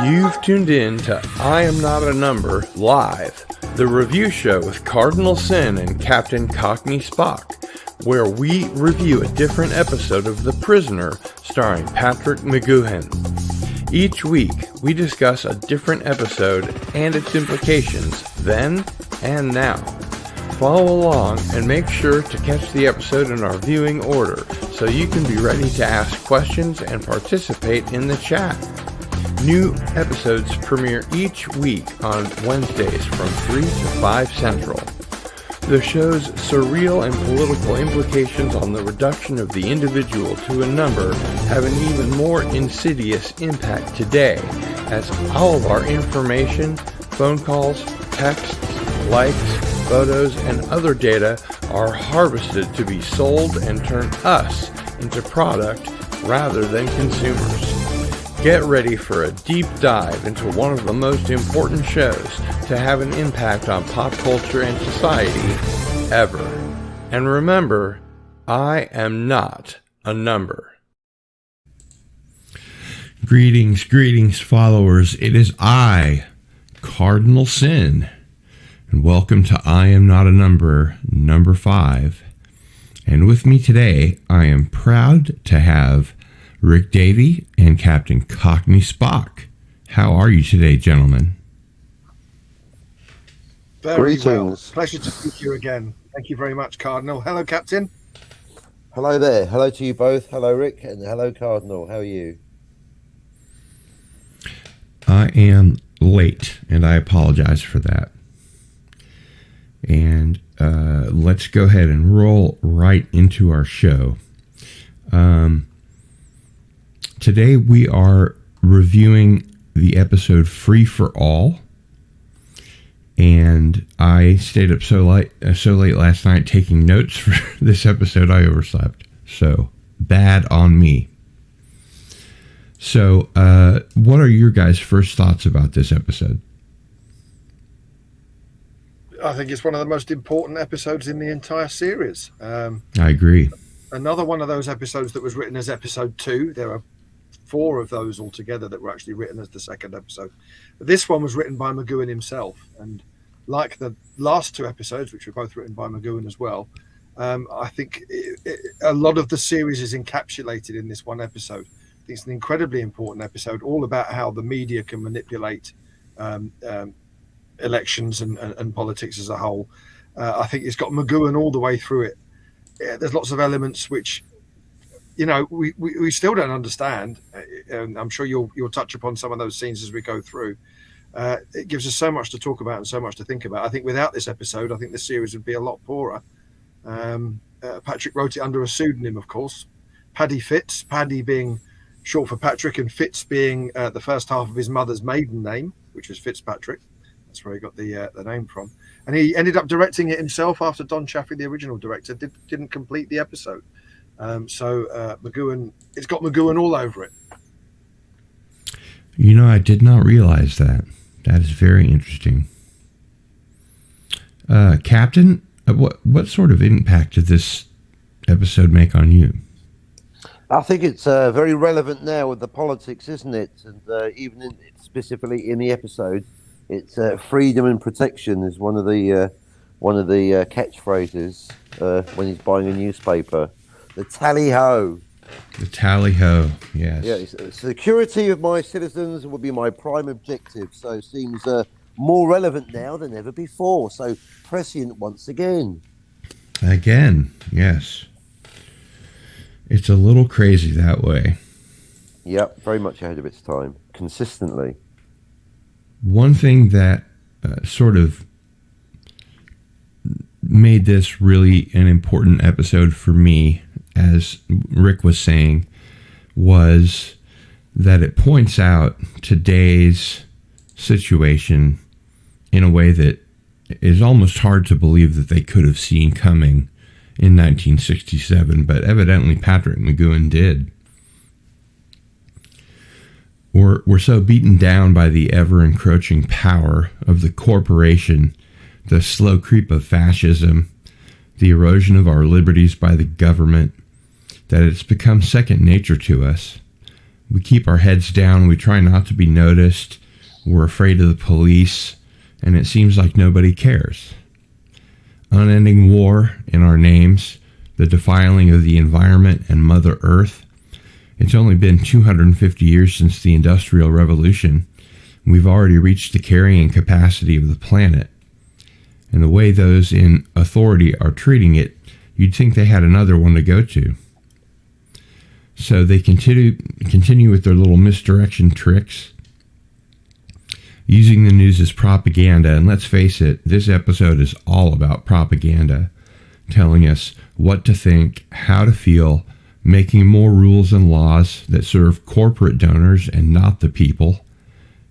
You've tuned in to I Am Not a Number Live, the review show with Cardinal Sin and Captain Cockney Spock, where we review a different episode of The Prisoner starring Patrick McGoohan. Each week, we discuss a different episode and its implications then and now. Follow along and make sure to catch the episode in our viewing order so you can be ready to ask questions and participate in the chat. New episodes premiere each week on Wednesdays from 3 to 5 Central. The show's surreal and political implications on the reduction of the individual to a number have an even more insidious impact today, as all of our information, phone calls, texts, likes, photos, and other data are harvested to be sold and turn us into product rather than consumers. Get ready for a deep dive into one of the most important shows to have an impact on pop culture and society ever. And remember, I am not a number. Greetings, followers. It is I, Cardinal Sin, and welcome to I Am Not a Number, number 5. And with me today, I am proud to have Rick Davy and Captain Cockney Spock. How are you today, gentlemen? Very well. Pleasure to meet you again. Thank you very much, Cardinal. Hello, Captain. Hello there. Hello to you both. Hello, Rick, and hello, Cardinal. How are you? I am late, and I apologize for that. And let's go ahead and roll right into our show. Today we are reviewing the episode Free for All, and I stayed up so late last night taking notes for this episode I overslept. So bad on me. So what are your guys' first thoughts about this episode? I think it's one of the most important episodes in the entire series. I agree. Another one of those episodes that was written as episode 2. There are 4 of those altogether that were actually written as the second episode. But this one was written by McGoohan himself, and like the last 2 episodes, which were both written by McGoohan as well, I think a lot of the series is encapsulated in this one episode. I think it's an incredibly important episode, all about how the media can manipulate elections and politics as a whole. I think it's got McGoohan all the way through it. There's lots of elements which, you know, we still don't understand, and I'm sure you'll touch upon some of those scenes as we go through. It gives us so much to talk about and so much to think about. I think without this episode, I think the series would be a lot poorer. Patrick wrote it under a pseudonym, of course, Paddy Fitz, Paddy being short for Patrick, and Fitz being the first half of his mother's maiden name, which was Fitzpatrick. That's where he got the name from. And he ended up directing it himself after Don Chaffee, the original director, didn't complete the episode. So McGoohan, it's got McGoohan all over it. You know, I did not realize that. That is very interesting. Captain, what sort of impact did this episode make on you? I think it's very relevant now with the politics, isn't it? And even specifically in the episode, it's freedom and protection is one of the catchphrases when he's buying a newspaper. The tally-ho. The tally-ho, yes. Yeah, security of my citizens will be my prime objective, so it seems more relevant now than ever before, so prescient once again. Again, yes. It's a little crazy that way. Yep, very much ahead of its time, consistently. One thing that sort of made this really an important episode for me, as Rick was saying, was that it points out today's situation in a way that is almost hard to believe that they could have seen coming in 1967, but evidently Patrick McGoohan did. We're so beaten down by the ever-encroaching power of the corporation, the slow creep of fascism, the erosion of our liberties by the government, that it's become second nature to us. We keep our heads down. We try not to be noticed. We're afraid of the police, and it seems like nobody cares. Unending war in our names, the defiling of the environment and Mother Earth. It's only been 250 years since the Industrial Revolution. We've already reached the carrying capacity of the planet. And the way those in authority are treating it, you'd think they had another one to go to. So they continue with their little misdirection tricks, using the news as propaganda. And let's face it, this episode is all about propaganda, telling us what to think, how to feel, making more rules and laws that serve corporate donors and not the people.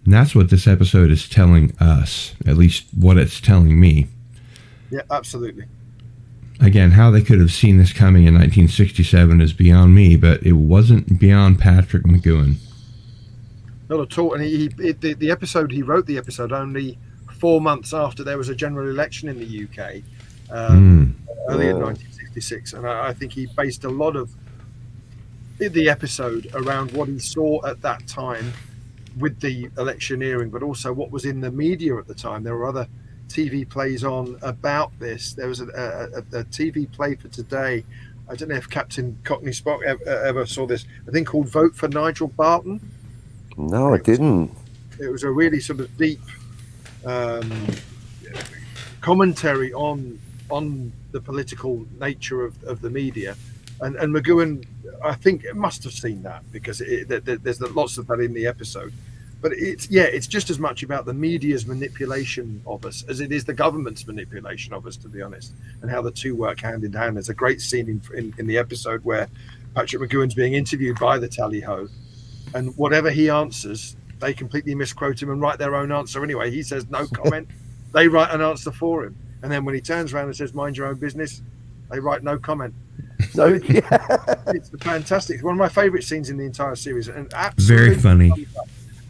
And that's what this episode is telling us, at least what it's telling me. Yeah, absolutely. Again, how they could have seen this coming in 1967 is beyond me, but it wasn't beyond Patrick McGoohan. Not at all. And he wrote the episode only 4 months after there was a general election in the UK, early in 1966. And I think he based a lot of the episode around what he saw at that time with the electioneering, but also what was in the media at the time. There were other TV plays on about this. There was a TV play for today. I don't know if Captain Cockney Spock ever saw this. A thing called Vote for Nigel Barton. No, I didn't. It was a really sort of deep commentary on the political nature of the media, and McGoohan, I think, must have seen that, because there's lots of that in the episode. But it's just as much about the media's manipulation of us as it is the government's manipulation of us, to be honest, and how the two work hand in hand. There's a great scene in the episode where Patrick McGoohan's being interviewed by the tally-ho, and whatever he answers, they completely misquote him and write their own answer anyway. He says no comment. They write an answer for him. And then when he turns around and says, mind your own business, they write no comment. So it's fantastic. It's one of my favorite scenes in the entire series. And very funny.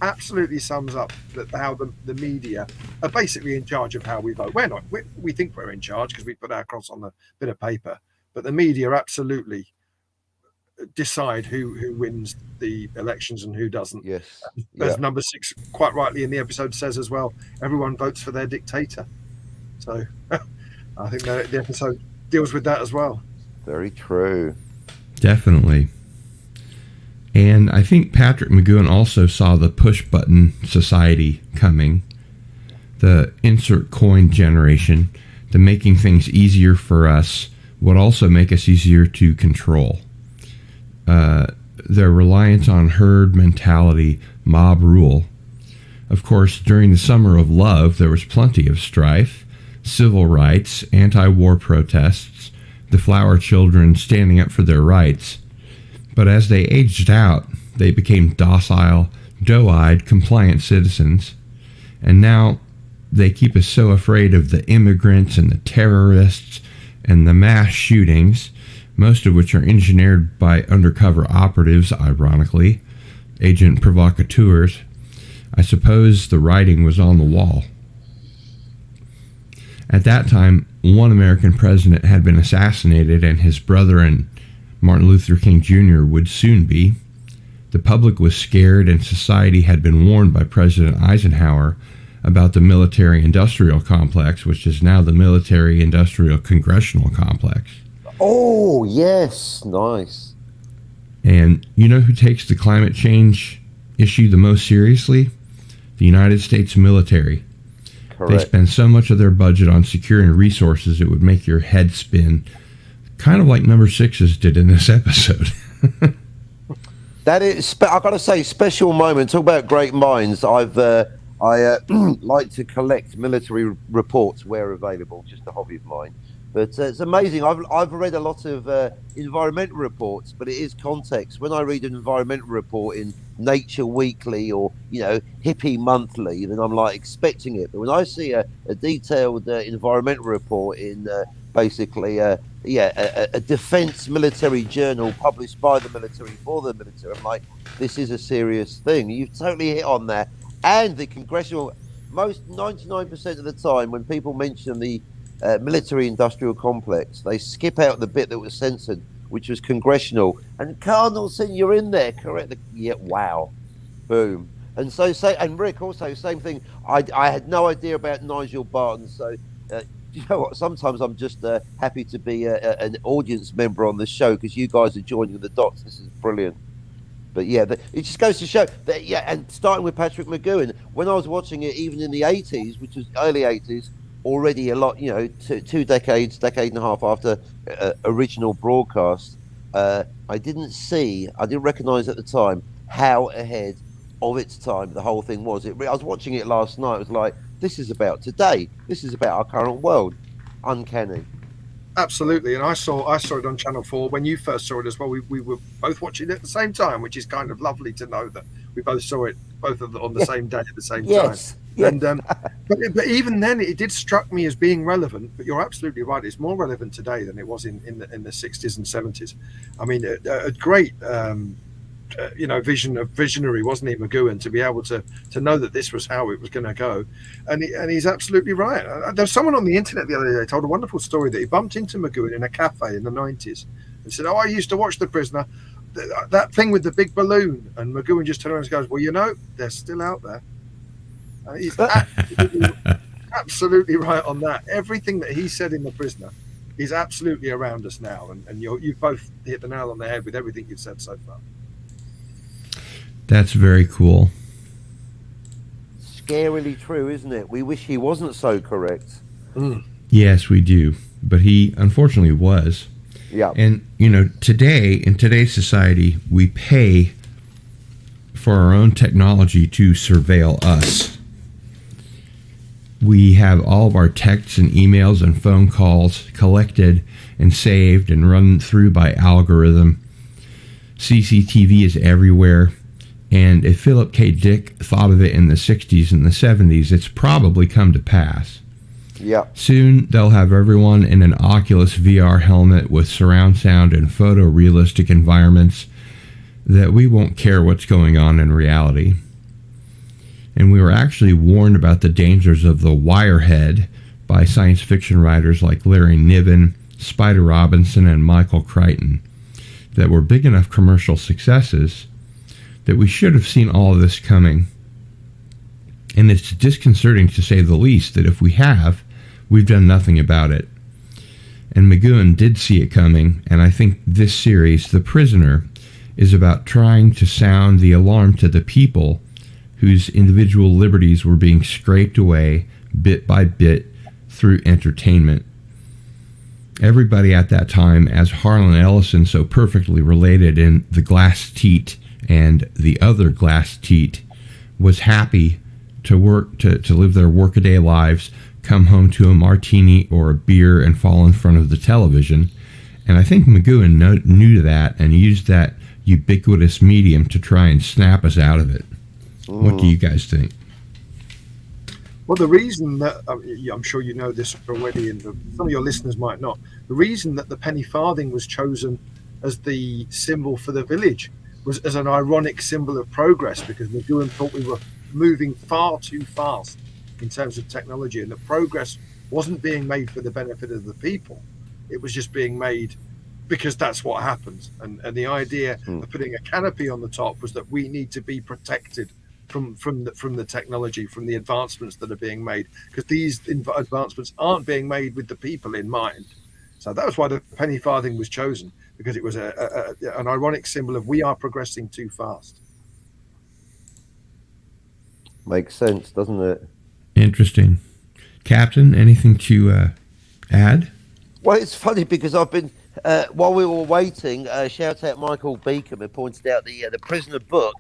Absolutely sums up how the media are basically in charge of how we vote. We're not. We think we're in charge because we put our cross on a bit of paper. But the media absolutely decide who wins the elections and who doesn't. Yes. As number 6 quite rightly in the episode says as well, everyone votes for their dictator. So I think the episode deals with that as well. Very true. Definitely. And I think Patrick McGoohan also saw the push button society coming, the insert coin generation, the making things easier for us would also make us easier to control. Their reliance on herd mentality, mob rule. Of course, during the summer of love, there was plenty of strife, civil rights, anti-war protests, the flower children standing up for their rights. But as they aged out, they became docile, doe-eyed, compliant citizens. And now they keep us so afraid of the immigrants and the terrorists and the mass shootings, most of which are engineered by undercover operatives, ironically, agent provocateurs. I suppose the writing was on the wall. At that time, one American president had been assassinated, and his brother and Martin Luther King Jr. would soon be. The public was scared, and society had been warned by President Eisenhower about the military-industrial complex, which is now the military-industrial congressional complex. Oh, yes. Nice. And you know who takes the climate change issue the most seriously? The United States military. Correct. They spend so much of their budget on securing resources it would make your head spin, kind of like number 6's did in this episode. That is, I've got to say, special moment. Talk about great minds. I like to collect military reports where available, just a hobby of mine. But it's amazing. I've read a lot of environmental reports, but it is context. When I read an environmental report in Nature Weekly or Hippie Monthly, then I'm like expecting it. But when I see a detailed environmental report in basically a defense military journal published by the military for the military, I'm like, this is a serious thing. You've totally hit on that. And the congressional, 99% of the time when people mention the military industrial complex, they skip out the bit that was censored, which was congressional. And Cardinal Sin, you're in there, correct? Yeah, wow, boom. And and Rick also, same thing. I had no idea about Nigel Barton, so you know what? Sometimes I'm just happy to be an audience member on the show because you guys are joining the dots. This is brilliant. But yeah, it just goes to show that, yeah, and starting with Patrick McGowan, when I was watching it, even in the 80s, which was early 80s, already a lot, you know, two decade and a half after original broadcast, I didn't recognize at the time how ahead of its time the whole thing was. I was watching it last night. It was like, this is about today. This is about our current world. Uncanny. Absolutely, and I saw it on Channel 4 when you first saw it as well. We were both watching it at the same time, which is kind of lovely to know that we both saw it on the same day at the same time. Yes. And but even then, it did struck me as being relevant. But you're absolutely right; it's more relevant today than it was in the 60s and 70s. I mean, a great visionary, wasn't he, McGowan, to be able to know that this was how it was going to go, and he's absolutely right. There's someone on the internet the other day told a wonderful story that he bumped into McGowan in a cafe in the 90s and said, "Oh, I used to watch The Prisoner, that thing with the big balloon," and McGowan just turned around and goes, "Well, you know, they're still out there." And he's absolutely right on that. Everything that he said in The Prisoner is absolutely around us now, and you've both hit the nail on the head with everything you've said so far. That's very cool. Scarily true, isn't it? We wish he wasn't so correct. Yes, we do. But he unfortunately was. Yeah. And, you know, today, in today's society, we pay for our own technology to surveil us. We have all of our texts and emails and phone calls collected and saved and run through by algorithm. CCTV is everywhere. And if Philip K. Dick thought of it in the 60s and the 70s, it's probably come to pass. Yeah. Soon they'll have everyone in an Oculus VR helmet with surround sound and photorealistic environments that we won't care what's going on in reality. And we were actually warned about the dangers of the wirehead by science fiction writers like Larry Niven, Spider Robinson, and Michael Crichton that were big enough commercial successes that we should have seen all of this coming. And it's disconcerting, to say the least, that if we have, we've done nothing about it. And McGowan did see it coming, and I think this series, The Prisoner, is about trying to sound the alarm to the people whose individual liberties were being scraped away bit by bit through entertainment. Everybody at that time, as Harlan Ellison so perfectly related in The Glass Teat and The Other Glass Teat, was happy to work, to live their workaday lives, come home to a martini or a beer and fall in front of the television. And I think McGowan knew that and used that ubiquitous medium to try and snap us out of it. What do you guys think? Well, the reason that, I'm sure you know this already, and some of your listeners might not, the reason that the penny farthing was chosen as the symbol for the village was as an ironic symbol of progress, because McGowan thought we were moving far too fast in terms of technology, and that progress wasn't being made for the benefit of the people. It was just being made because that's what happens. And the idea of putting a canopy on the top was that we need to be protected from the technology, from the advancements that are being made, because these advancements aren't being made with the people in mind. So that was why the penny farthing was chosen, because it was an ironic symbol of we are progressing too fast. Makes sense, doesn't it? Interesting. Captain, anything to add? Well, it's funny because I've been, while we were waiting, shout out Michael Beacom, who pointed out the Prisoner book,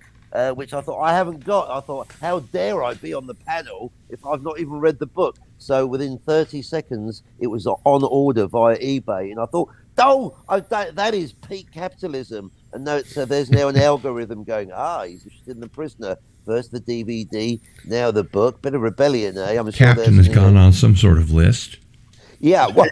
which I thought I haven't got. I thought, how dare I be on the panel if I've not even read the book? So within 30 seconds, it was on order via eBay. And I thought, that is peak capitalism. And there's now an algorithm going, he's interested in The Prisoner. First the DVD, now the book. Bit of rebellion, eh? I'm sure Captain has gone on some sort of list. Yeah, well,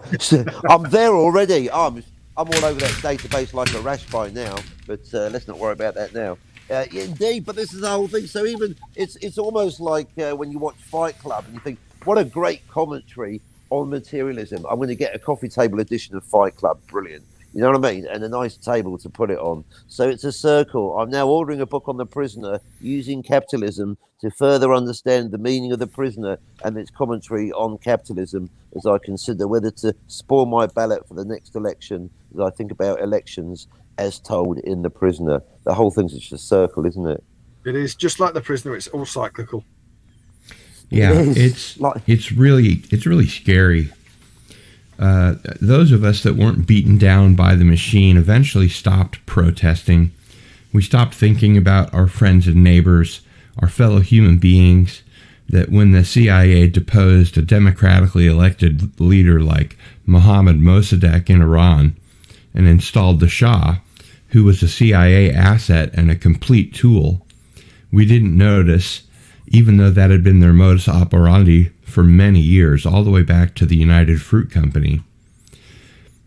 I'm there already. I'm all over that database like a rash by now. But let's not worry about that now. Indeed, but this is the whole thing. So even it's almost like when you watch Fight Club and you think, what a great commentary on materialism. I'm going to get a coffee table edition of Fight Club. Brilliant. You know what I mean? And a nice table to put it on. So it's a circle. I'm now ordering a book on the prisoner, using capitalism to further understand the meaning of the prisoner and its commentary on capitalism, as I consider whether to spoil my ballot for the next election, as I think about elections as told in the prisoner. The whole thing's just a circle, isn't it? It is just like the prisoner. It's all cyclical. Yeah, it's really scary. Those of us that weren't beaten down by the machine eventually stopped protesting. We stopped thinking about our friends and neighbors, our fellow human beings, that when the CIA deposed a democratically elected leader like Mohammad Mossadegh in Iran and installed the Shah, who was a CIA asset and a complete tool, we didn't notice, even though that had been their modus operandi for many years, all the way back to the United Fruit Company.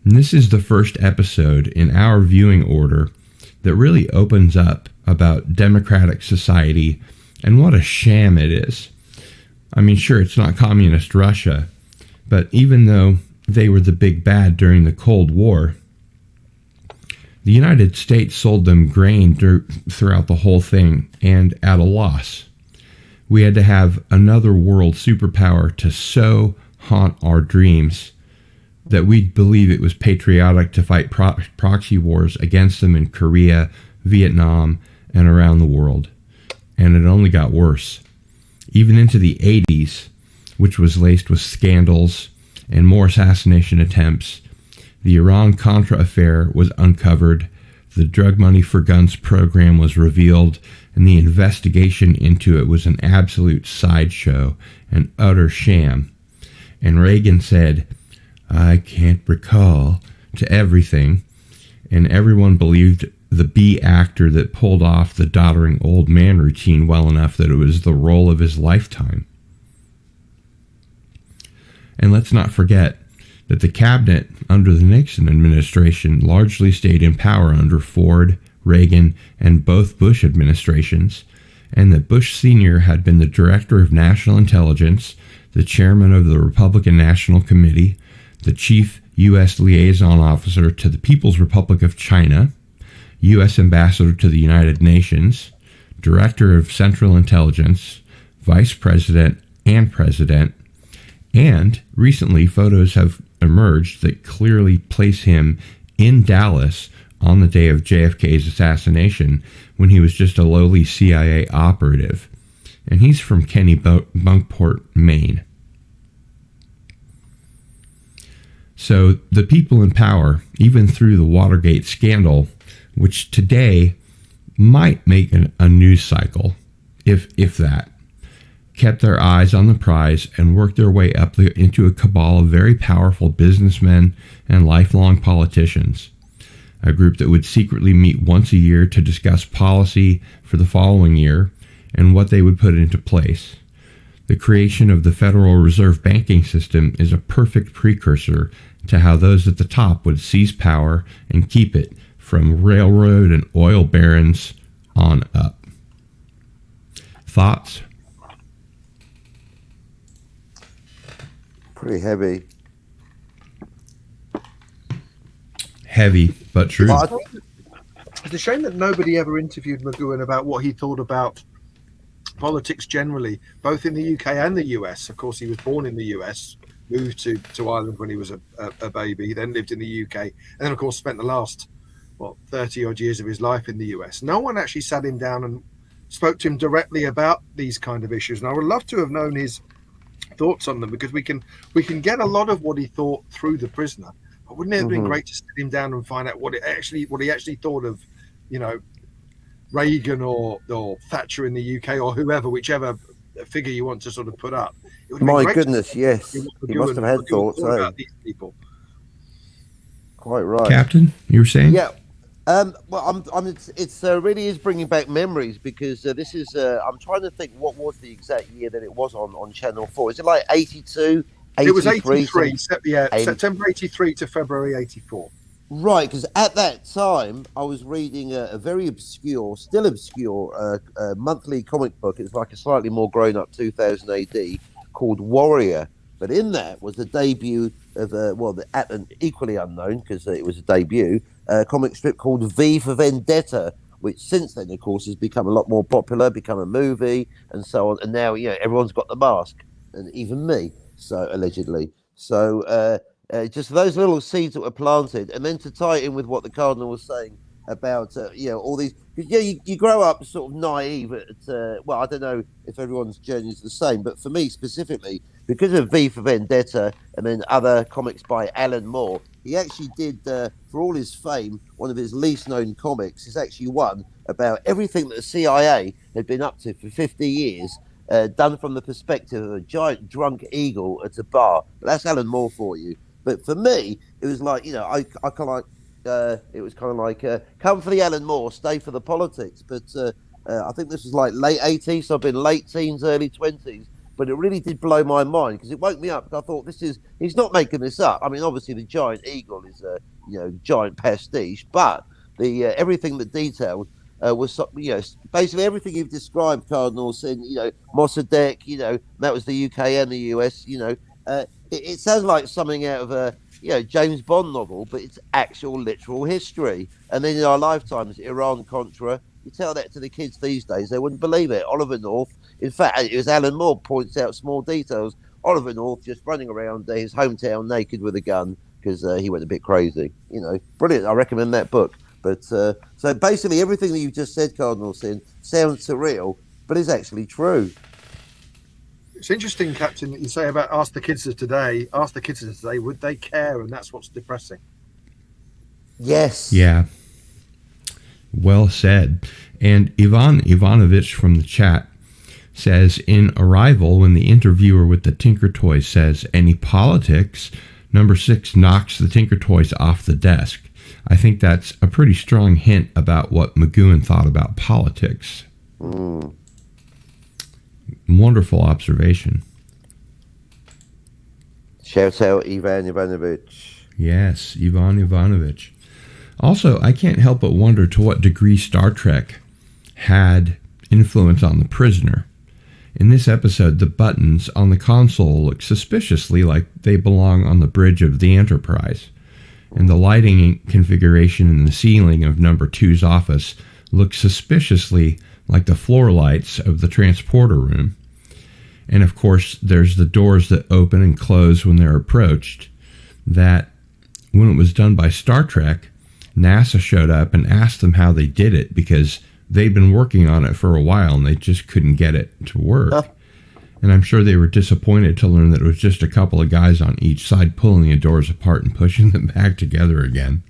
And this is the first episode in our viewing order that really opens up about democratic society and what a sham it is. I mean, sure, it's not communist Russia, but even though they were the big bad during the Cold War, the United States sold them grain throughout the whole thing, and at a loss. We had to have another world superpower to so haunt our dreams that we'd believe it was patriotic to fight proxy wars against them in Korea, Vietnam, and around the world. And it only got worse. Even into the 80s, which was laced with scandals and more assassination attempts, the Iran-Contra affair was uncovered, the drug money for guns program was revealed, and the investigation into it was an absolute sideshow, an utter sham. And Reagan said, "I can't recall," to everything, and everyone believed the B actor that pulled off the doddering old man routine well enough that it was the role of his lifetime. And let's not forget that the cabinet under the Nixon administration largely stayed in power under Ford, Reagan, and both Bush administrations, and that Bush Sr. had been the Director of National Intelligence, the Chairman of the Republican National Committee, the Chief U.S. Liaison Officer to the People's Republic of China, U.S. Ambassador to the United Nations, Director of Central Intelligence, Vice President and President, and recently photos have emerged that clearly place him in Dallas on the day of JFK's assassination when he was just a lowly CIA operative. And he's from Kennebunkport, Maine. So the people in power, even through the Watergate scandal, which today might make a news cycle, if that, kept their eyes on the prize and worked their way up into a cabal of very powerful businessmen and lifelong politicians, a group that would secretly meet once a year to discuss policy for the following year and what they would put into place. The creation of the Federal Reserve banking system is a perfect precursor to how those at the top would seize power and keep it from railroad and oil barons on up. Thoughts? Pretty heavy. Heavy, but true. It's a shame that nobody ever interviewed McGowan about what he thought about politics generally, both in the UK and the US. Of course, he was born in the US, moved to Ireland when he was a baby, then lived in the UK, and then, of course, spent the last, 30-odd years of his life in the US. No one actually sat him down and spoke to him directly about these kind of issues, and I would love to have known his thoughts on them, because we can get a lot of what he thought through The Prisoner. But wouldn't it have been great to sit him down and find out what he actually thought of, Reagan or Thatcher in the UK, or whoever, whichever figure you want to sort of put up? My goodness, yes, he must have had thoughts about these people. Quite right, Captain. You were saying? Yeah. Well, it's really is bringing back memories, because this is. I'm trying to think what was the exact year that it was on Channel 4. Is it like 82? 83, it was 83. September 83 to February 84. Right, because at that time I was reading a very obscure, still obscure, monthly comic book. It's like a slightly more grown-up 2000 AD called Warrior, But in that was the debut of an equally unknown, because it was a debut, comic strip called V for Vendetta, which since then, of course, has become a lot more popular, become a movie, and so on. And now, everyone's got the mask, and even me, so allegedly. So just those little seeds that were planted, and then to tie it in with what the Cardinal was saying about all these. You grow up sort of naive at I don't know if everyone's journey is the same, but for me specifically, because of V for Vendetta and then other comics by Alan Moore, he actually did, for all his fame, one of his least known comics is actually one about everything that the CIA had been up to for 50 years, done from the perspective of a giant drunk eagle at a bar. That's Alan Moore for you. But for me, it was like, I kind of like, it was kind of like, come for the Alan Moore, stay for the politics. But I think this was like late 80s, so I've been late teens, early 20s. But it really did blow my mind, because it woke me up. I thought, he's not making this up. I mean, obviously the giant eagle is a giant pastiche, but the everything that detailed was basically everything you've described, Cardinal Sin. Mossadegh, that was the UK and the US. It sounds like something out of a James Bond novel, but it's actual literal history. And then in our lifetimes, Iran-Contra, you tell that to the kids these days, they wouldn't believe it. Oliver North, in fact, it was Alan Moore points out small details. Oliver North just running around his hometown naked with a gun because he went a bit crazy. Brilliant. I recommend that book. But so basically everything that you've just said, Cardinal Sin, sounds surreal, but is actually true. It's interesting, Captain, that you say about ask the kids of today, would they care? And that's what's depressing. Yes. Yeah. Well said. And Ivan Ivanovich from the chat says, in Arrival, when the interviewer with the Tinker Toys says, any politics, number 6 knocks the Tinker Toys off the desk. I think that's a pretty strong hint about what McGowan thought about politics. Mm. Wonderful observation. Shout out Ivan Ivanovich. Yes, Ivan Ivanovich. Also, I can't help but wonder to what degree Star Trek had influence on The Prisoner. In this episode, the buttons on the console look suspiciously like they belong on the bridge of the Enterprise, and the lighting configuration in the ceiling of number 2's office looks suspiciously like the floor lights of the transporter room. And of course, there's the doors that open and close when they're approached. That, when it was done by Star Trek, NASA showed up and asked them how they did it, because they'd been working on it for a while and they just couldn't get it to work. And I'm sure they were disappointed to learn that it was just a couple of guys on each side pulling the doors apart and pushing them back together again.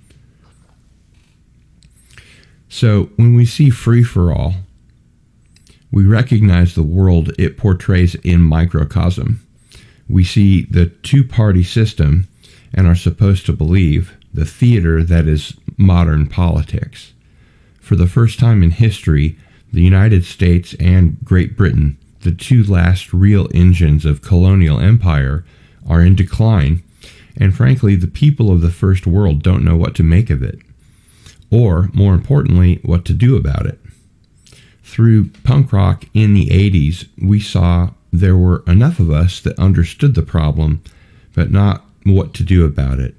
So when we see Free for All, we recognize the world it portrays in microcosm. We see the two-party system and are supposed to believe the theater that is modern politics. For the first time in history, the United States and Great Britain, the two last real engines of colonial empire, are in decline, and frankly, the people of the first world don't know what to make of it, or, more importantly, what to do about it. Through punk rock in the 80s, we saw there were enough of us that understood the problem, but not what to do about it.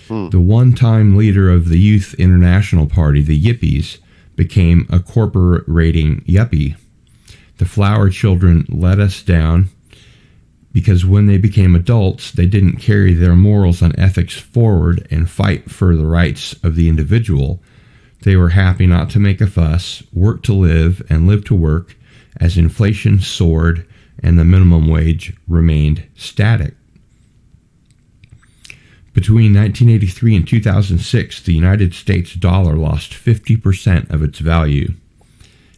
The one-time leader of the Youth International Party, the Yippies, became a corporate-rating yuppie. The Flower Children let us down because when they became adults, they didn't carry their morals and ethics forward and fight for the rights of the individual. They were happy not to make a fuss, work to live, and live to work as inflation soared and the minimum wage remained static. Between 1983 and 2006, the United States dollar lost 50% of its value,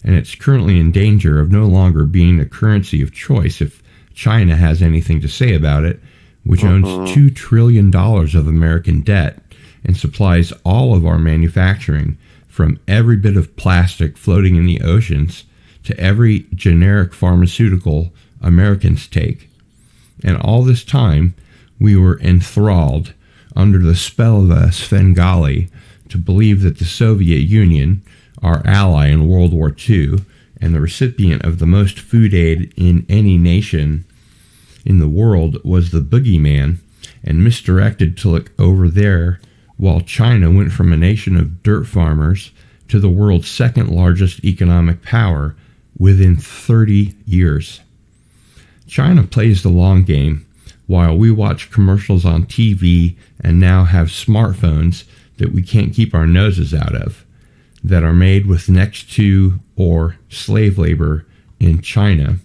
and it's currently in danger of no longer being a currency of choice if China has anything to say about it, which owns $2 trillion of American debt and supplies all of our manufacturing, from every bit of plastic floating in the oceans to every generic pharmaceutical Americans take. And all this time, we were enthralled under the spell of a Svengali to believe that the Soviet Union, our ally in World War II, and the recipient of the most food aid in any nation, in the world was the boogeyman and misdirected to look over there, while China went from a nation of dirt farmers to the world's second largest economic power within 30 years. China plays the long game, while we watch commercials on TV and now have smartphones that we can't keep our noses out of, that are made with next to or slave labor in China.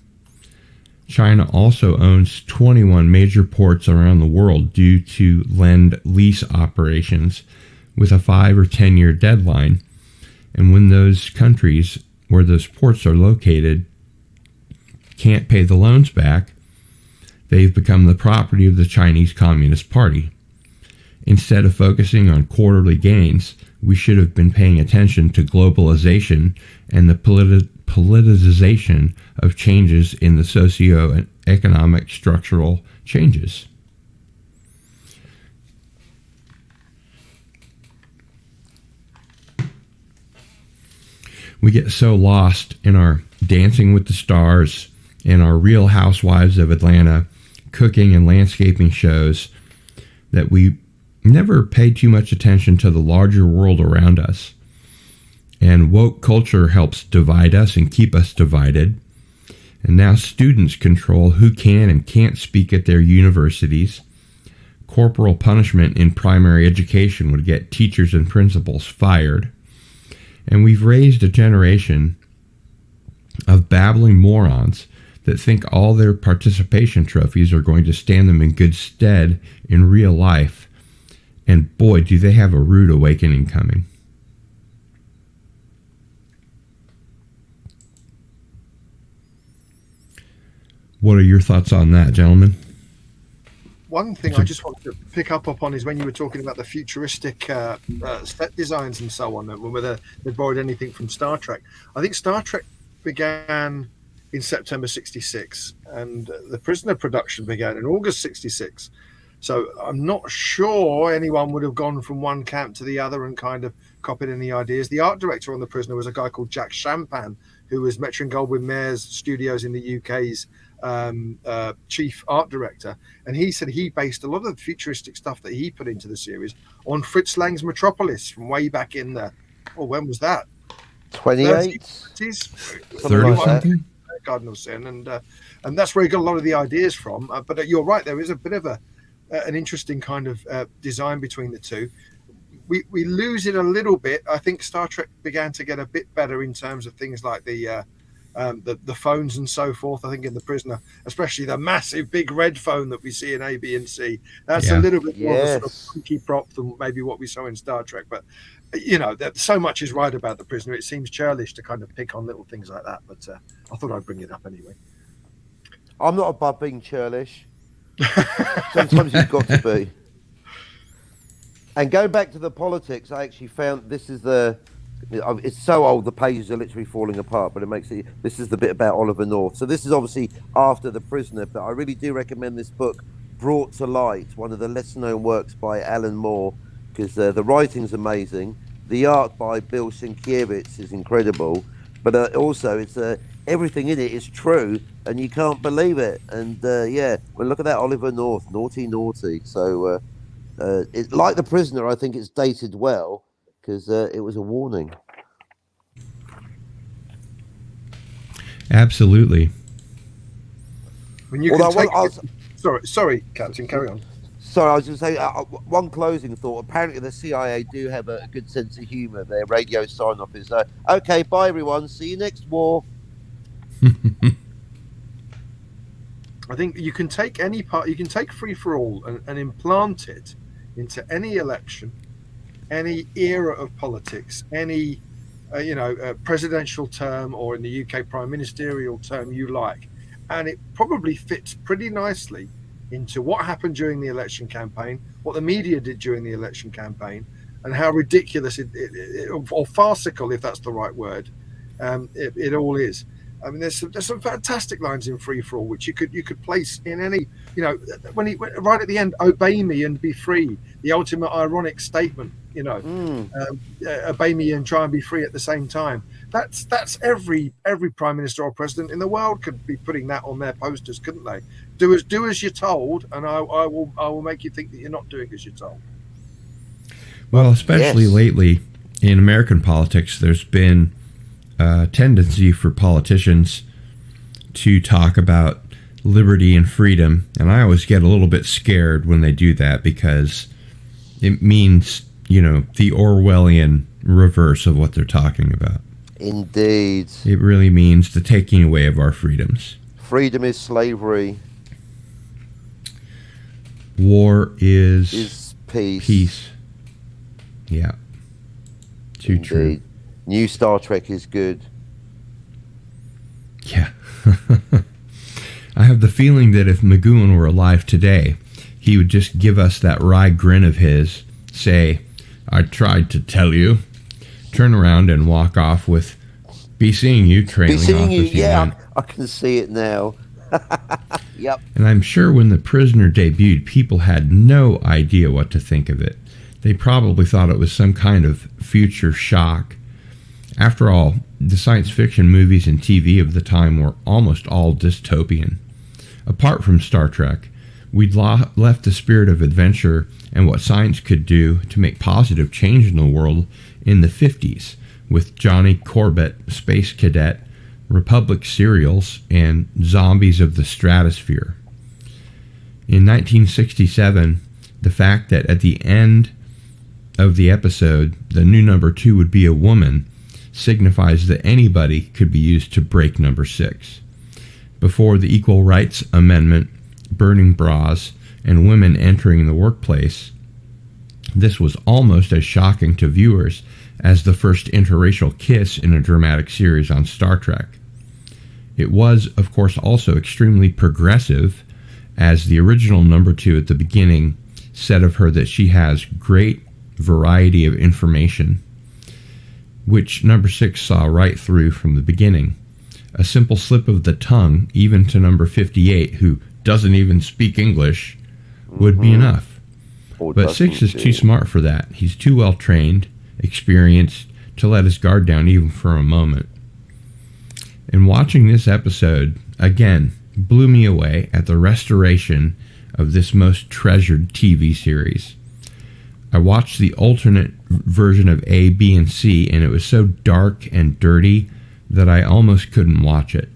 China also owns 21 major ports around the world due to lend-lease operations with a 5 or 10-year deadline. And when those countries where those ports are located can't pay the loans back, they've become the property of the Chinese Communist Party. Instead of focusing on quarterly gains, we should have been paying attention to globalization and the politicization of changes in the socio-economic structural changes. We get so lost in our Dancing with the Stars and our Real Housewives of Atlanta cooking and landscaping shows that we never pay too much attention to the larger world around us. And woke culture helps divide us and keep us divided. And now students control who can and can't speak at their universities. Corporal punishment in primary education would get teachers and principals fired. And we've raised a generation of babbling morons that think all their participation trophies are going to stand them in good stead in real life. And boy, do they have a rude awakening coming. What are your thoughts on that, gentlemen? One thing I just wanted to pick up upon is when you were talking about the futuristic set designs and so on, and whether they borrowed anything from Star Trek. I think Star Trek began in September 66, and the Prisoner production began in August 66. So I'm not sure anyone would have gone from one camp to the other and kind of copied any ideas. The art director on The Prisoner was a guy called Jack Champan, who was Metro-Goldwyn-Mayer's Studios in the UK's chief art director. And he said he based a lot of the futuristic stuff that he put into the series on Fritz Lang's Metropolis from way back in the, when was that? 28? 30-something? Cardinal Sin. And that's where he got a lot of the ideas from. But you're right, there is a bit of an interesting kind of design between the two. We lose it a little bit. I think Star Trek began to get a bit better in terms of things like the phones and so forth. I think in The Prisoner, especially the massive big red phone that we see in A, B, and C, that's a little bit more of a sort of funky prop than maybe what we saw in Star Trek. But so much is right about The Prisoner. It seems churlish to kind of pick on little things like that. But I thought I'd bring it up anyway. I'm not above being churlish. Sometimes you've got to be. And going back to the politics, I actually found this is it's so old the pages are literally falling apart, but this is the bit about Oliver North. So this is obviously after The Prisoner, but I really do recommend this book, Brought to Light, one of the lesser known works by Alan Moore, because the writing's amazing, the art by Bill Sienkiewicz is incredible, but also it's everything in it is true and you can't believe it. And well, look at that, Oliver North, naughty. So it's like The Prisoner. I think it's dated well because it was a warning. Absolutely. When you sorry, Captain, carry on. Sorry, I was going to say one closing thought. Apparently, the CIA do have a good sense of humour. Their radio sign-off is, "Okay, bye everyone. See you next war." I think you can take any part. You can take Free for All and implant it into any election, any era of politics, any presidential term, or in the UK prime ministerial term you like, and it probably fits pretty nicely into what happened during the election campaign, what the media did during the election campaign, and how ridiculous or farcical, if that's the right word, it all is. I mean, there's some fantastic lines in Free for All which you could place in any, when he went right at the end, "Obey me and be free," the ultimate ironic statement, obey me and try and be free at the same time. That's every prime minister or president in the world could be putting that on their posters, couldn't they? do as you're told, and I will make you think that you're not doing as you're told. Well, especially lately in American politics, there's been a tendency for politicians to talk about liberty and freedom, and I always get a little bit scared when they do that, because it means, the Orwellian reverse of what they're talking about. Indeed. It really means the taking away of our freedoms. Freedom is slavery. War is peace. Peace. Yeah. Too Indeed. true. New Star Trek is good. Yeah. I have the feeling that if McGowan were alive today, he would just give us that wry grin of his, say, "I tried to tell you," turn around and walk off with, "Be seeing you," trailing off. Yeah, I can see it now. Yep. And I'm sure when The Prisoner debuted, people had no idea what to think of it. They probably thought it was some kind of future shock. After all, the science fiction movies and TV of the time were almost all dystopian. Apart from Star Trek, we'd left the spirit of adventure and what science could do to make positive change in the world in the 50s, with Johnny Corbett, Space Cadet, Republic serials, and Zombies of the Stratosphere. In 1967, the fact that at the end of the episode, the new number 2 would be a woman signifies that anybody could be used to break number 6. Before the Equal Rights Amendment, burning bras, and women entering the workplace, this was almost as shocking to viewers as the first interracial kiss in a dramatic series on Star Trek. It was, of course, also extremely progressive, as the original number 2 at the beginning said of her that she has great variety of information, which number 6 saw right through from the beginning. A simple slip of the tongue, even to number 58, who doesn't even speak English, would be enough. But 6 is too smart for that. He's too well trained, experienced, to let his guard down even for a moment. And watching this episode, again, blew me away at the restoration of this most treasured TV series. I watched the alternate version of A, B, and C, and it was so dark and dirty that I almost couldn't watch it.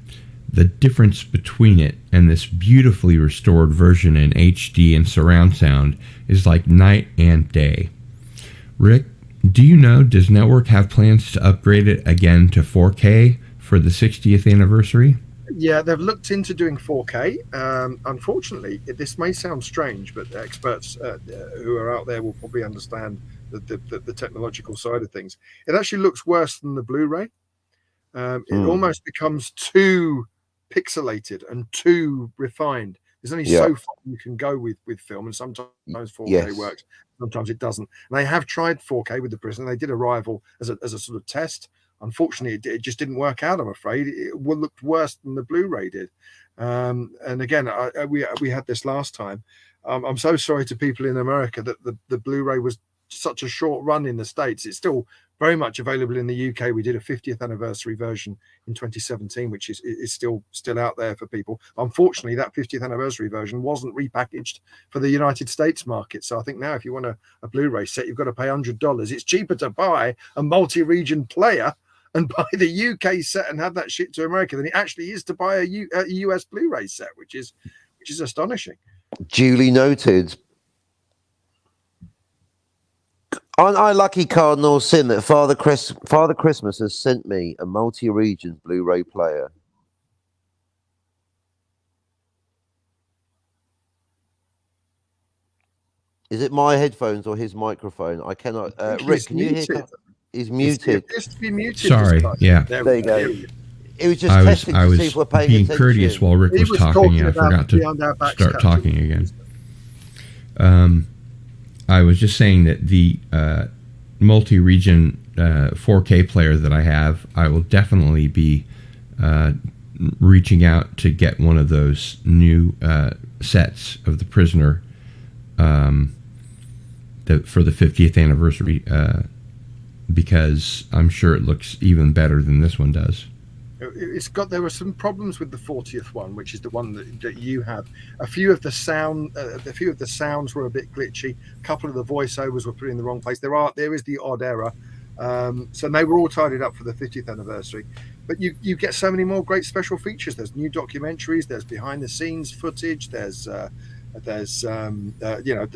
The difference between it and this beautifully restored version in HD and surround sound is like night and day. Rick, do you know, does Network have plans to upgrade it again to 4K for the 60th anniversary? Yeah, they've looked into doing 4K. Unfortunately, this may sound strange, but experts who are out there will probably understand the technological side of things. It actually looks worse than the Blu-ray. It almost becomes too pixelated and too refined. There's only so far you can go with film, and sometimes 4K works, sometimes it doesn't. And they have tried 4K with The Prisoner. They did Arrival as a sort of test. Unfortunately, it just didn't work out, I'm afraid. It looked worse than the Blu-ray did. And again, we had this last time. I'm so sorry to people in America that the Blu-ray was such a short run in the States. It's still very much available in the UK. We did a 50th anniversary version in 2017, which is still out there for people. Unfortunately, that 50th anniversary version wasn't repackaged for the United States market. So I think now if you want a Blu-ray set, you've got to pay $100. It's cheaper to buy a multi-region player and buy the UK set and have that shipped to America than it actually is to buy a US Blu-ray set, which is astonishing. Duly noted. Aren't I lucky, Cardinal Sin, that Father Christmas has sent me a multi-region Blu-ray player? Is it my headphones or his microphone? I cannot. Rick, can you hear? He's muted. Just to be muted. Sorry. Yeah. There you go. It was just testing to see if we're paying being attention. Courteous while Rick was talking, and I forgot to start talking again. I was just saying that the multi-region 4K player that I have, I will definitely be reaching out to get one of those new sets of The Prisoner for the 50th anniversary, because I'm sure it looks even better than this one does. There were some problems with the 40th one, which is the one that you have. A few of the sounds were a bit glitchy. A couple of the voiceovers were put in the wrong place. There is the odd error. So they were all tidied up for the 50th anniversary. But you get so many more great special features. There's new documentaries. There's behind the scenes footage. There's the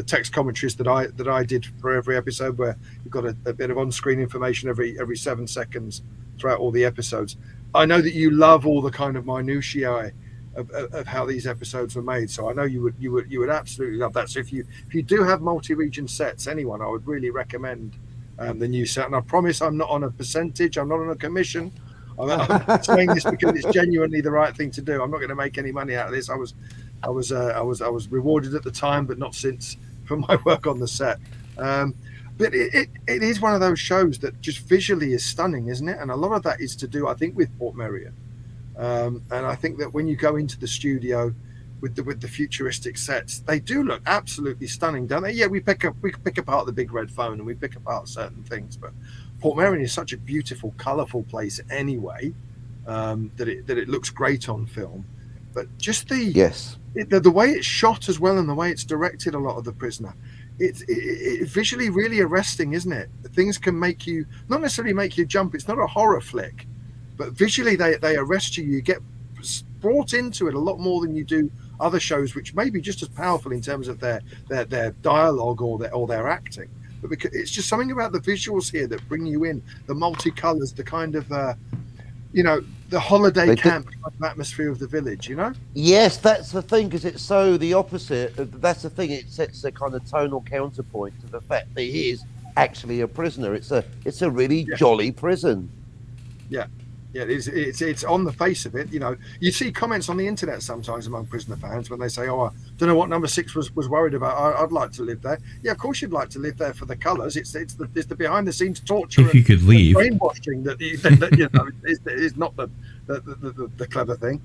text commentaries that I did for every episode, where you've got a bit of on-screen information every 7 seconds throughout all the episodes. I know that you love all the kind of minutiae of how these episodes were made, so I know you would absolutely love that. So if you do have multi-region sets, anyone, I would really recommend the new set. And I promise I'm not on a percentage, I'm not on a commission. I'm saying this because it's genuinely the right thing to do. I'm not going to make any money out of this. I was rewarded at the time, but not since, for my work on the set. But it is one of those shows that just visually is stunning, isn't it? And a lot of that is to do, I think, with Portmeirion. And I think that when you go into the studio with the futuristic sets, they do look absolutely stunning, don't they? Yeah, we pick apart the big red phone and we pick apart certain things, but Portmeirion is such a beautiful, colourful place anyway, that it looks great on film. But just the way it's shot as well, and the way it's directed, a lot of The Prisoner, it's visually really arresting, isn't it? Things can make you, not necessarily make you jump. It's not a horror flick, but visually they arrest you. You get brought into it a lot more than you do other shows, which may be just as powerful in terms of their dialogue or their acting. But because it's just something about the visuals here that bring you in, the multicolours, the kind of the holiday camp kind of atmosphere of the village, Yes, that's the thing, because it's so the opposite. That's the thing. It sets a kind of tonal counterpoint to the fact that he is actually a prisoner. It's a really jolly prison. Yeah. Yeah, it's on the face of it. You see comments on the internet sometimes among Prisoner fans when they say, "Oh, I don't know what number 6 was worried about. I'd like to live there." Yeah, of course you'd like to live there for the colours. It's the behind the scenes torture. If you could leave, brainwashing that is not the clever thing.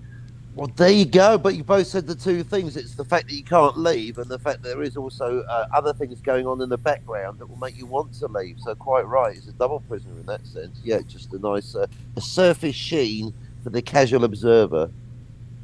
Well, there you go. But you both said the two things. It's the fact that you can't leave, and the fact that there is also other things going on in the background that will make you want to leave. So quite right. It's a double prisoner in that sense. Yeah, just a nice a surface sheen for the casual observer.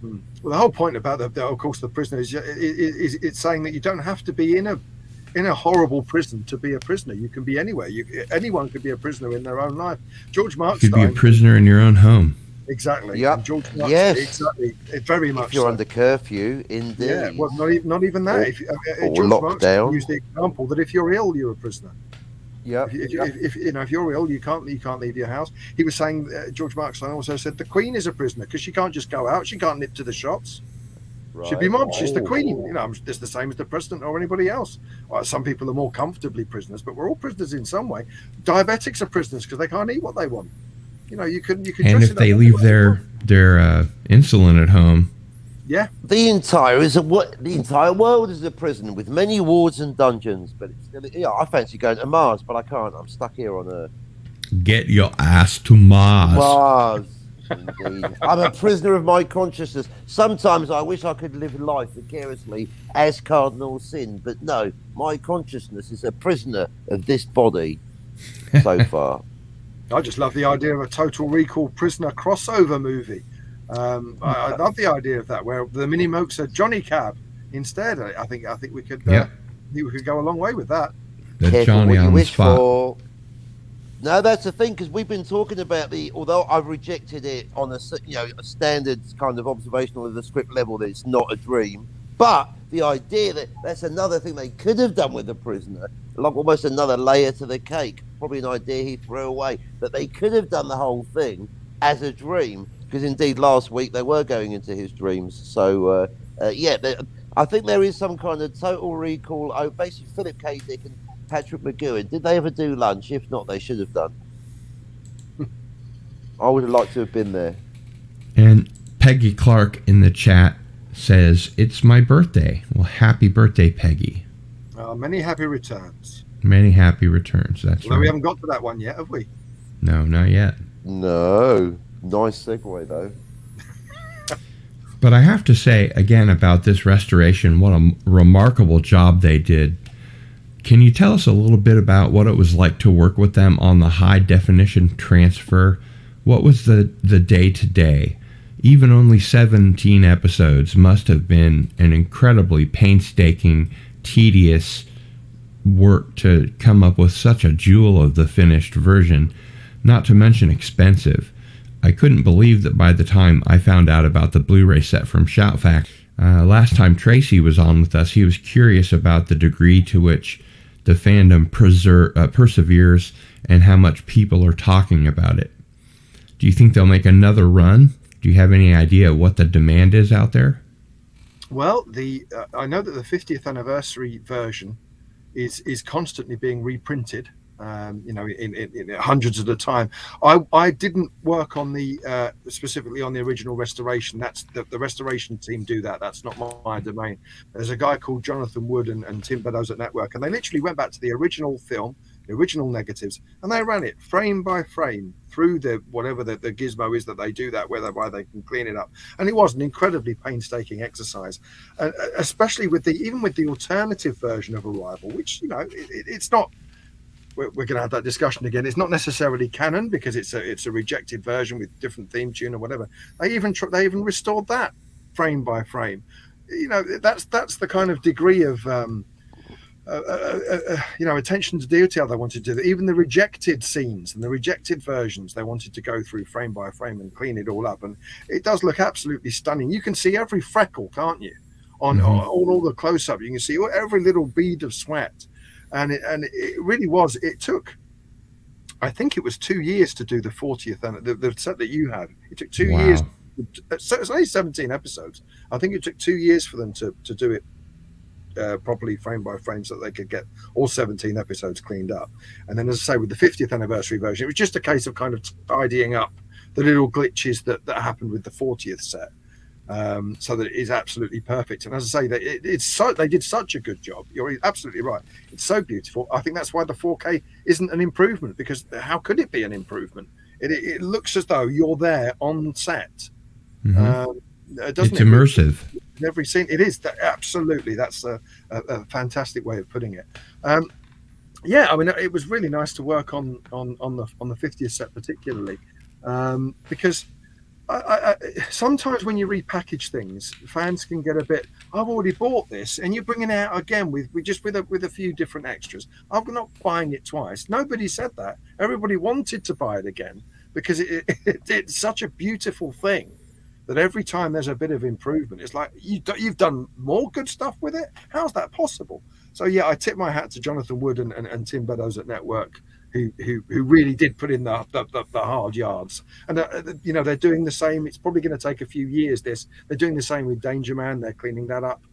Well, the whole point about of course, the prisoner is it's saying that you don't have to be in a horrible prison to be a prisoner. You can be anywhere. Anyone could be a prisoner in their own life. George Markstein. You could be a prisoner in your own home. Exactly. Yep. George Markstein, yes. Exactly. Very much. If you're under curfew, indeed. Yeah. Well, not even that. Or George lockdown. Markstein used the example that if you're ill, you're a prisoner. Yeah. If you're ill, you can't leave your house. He was saying, George Markstein also said the Queen is a prisoner because she can't just go out. She can't nip to the shops. Right. She'd be mobbed. She's the Queen. It's the same as the president or anybody else. Well, some people are more comfortably prisoners, but we're all prisoners in some way. Diabetics are prisoners because they can't eat what they want. You can. And if they leave their insulin at home. Yeah. The entire world is a prison with many wards and dungeons, but it's still. I fancy going to Mars, but I can't. I'm stuck here on Earth. Get your ass to Mars. Mars. Indeed. I'm a prisoner of my consciousness. Sometimes I wish I could live life vicariously as Cardinal Sin, but no, my consciousness is a prisoner of this body so far. I just love the idea of a Total Recall prisoner crossover movie. I love the idea of that, where the mini mokes are Johnny Cab instead. I think we could. We could go a long way with that. The Johnny on the spot. No, that's the thing, because we've been talking about although I've rejected it on a standard kind of observational of the script level, that it's not a dream, but the idea that's another thing they could have done with The Prisoner, like almost another layer to the cake, probably an idea he threw away, that they could have done the whole thing as a dream, because indeed last week they were going into his dreams. So I think there is some kind of Total Recall. Basically Philip K. Dick and Patrick McGowan, did they ever do lunch? If not, they should have done. I would have liked to have been there. And Peggy Clark in the chat says, "It's my birthday." Well, happy birthday, Peggy. Many happy returns. Many happy returns. That's right. We haven't got to that one yet, have we? No, not yet. No. Nice segue, though. But I have to say, again, about this restoration, what a remarkable job they did. Can you tell us a little bit about what it was like to work with them on the high definition transfer What was the day-to-day? Even only 17 episodes must have been an incredibly painstaking, tedious work to come up with such a jewel of the finished version, not to mention expensive. I couldn't believe that by the time I found out about the Blu-ray set from Shoutfax, last time Tracy was on with us, he was curious about the degree to which the fandom perseveres and how much people are talking about it. Do you think they'll make another run? Do you have any idea what the demand is out there? Well, I know that the 50th anniversary version is constantly being reprinted. In hundreds at a time. I didn't work on the specifically on the original restoration. That's the restoration team do that. That's not my domain. There's a guy called Jonathan Wood and Tim Beddoes at Network, and they literally went back to the original film, the original negatives, and they ran it frame by frame through the whatever the gizmo is that they do that, whereby they can clean it up. And it was an incredibly painstaking exercise, especially even with the alternative version of Arrival, which it's not. We're going to have that discussion again. It's not necessarily canon because it's a rejected version with different theme tune or whatever. They even restored that frame by frame. That's the kind of degree of attention to detail they wanted to do. Even the rejected scenes and the rejected versions, they wanted to go through frame by frame and clean it all up. And it does look absolutely stunning. You can see every freckle, can't you? On all the close up, you can see every little bead of sweat. And it really was. It took, I think it was 2 years to do the 40th, and the set that you had. It took 2 years. So it's only 17 episodes. I think it took 2 years for them to do it properly, frame by frame, so that they could get all 17 episodes cleaned up. And then, as I say, with the 50th anniversary version, it was just a case of kind of tidying up the little glitches that happened with the 40th set. So that it is absolutely perfect. And as I say, they did such a good job. You're absolutely right. It's so beautiful. I think that's why the 4K isn't an improvement, because how could it be an improvement? It looks as though you're there on set. It's immersive. Every scene, it is. Absolutely, that's a fantastic way of putting it. It was really nice to work on the 50th set particularly, because I sometimes when you repackage things, fans can get a bit, I've already bought this and you're bringing it out again with a few different extras. I'm not buying it twice. Nobody said that. Everybody wanted to buy it again because it's such a beautiful thing that every time there's a bit of improvement, it's like you've done more good stuff with it. How's that possible? So yeah, I tip my hat to Jonathan Wood and Tim Beddoes at Network, who really did put in the hard yards. And they're doing the same. It's probably going to take a few years. They're doing the same with Danger Man. They're cleaning that up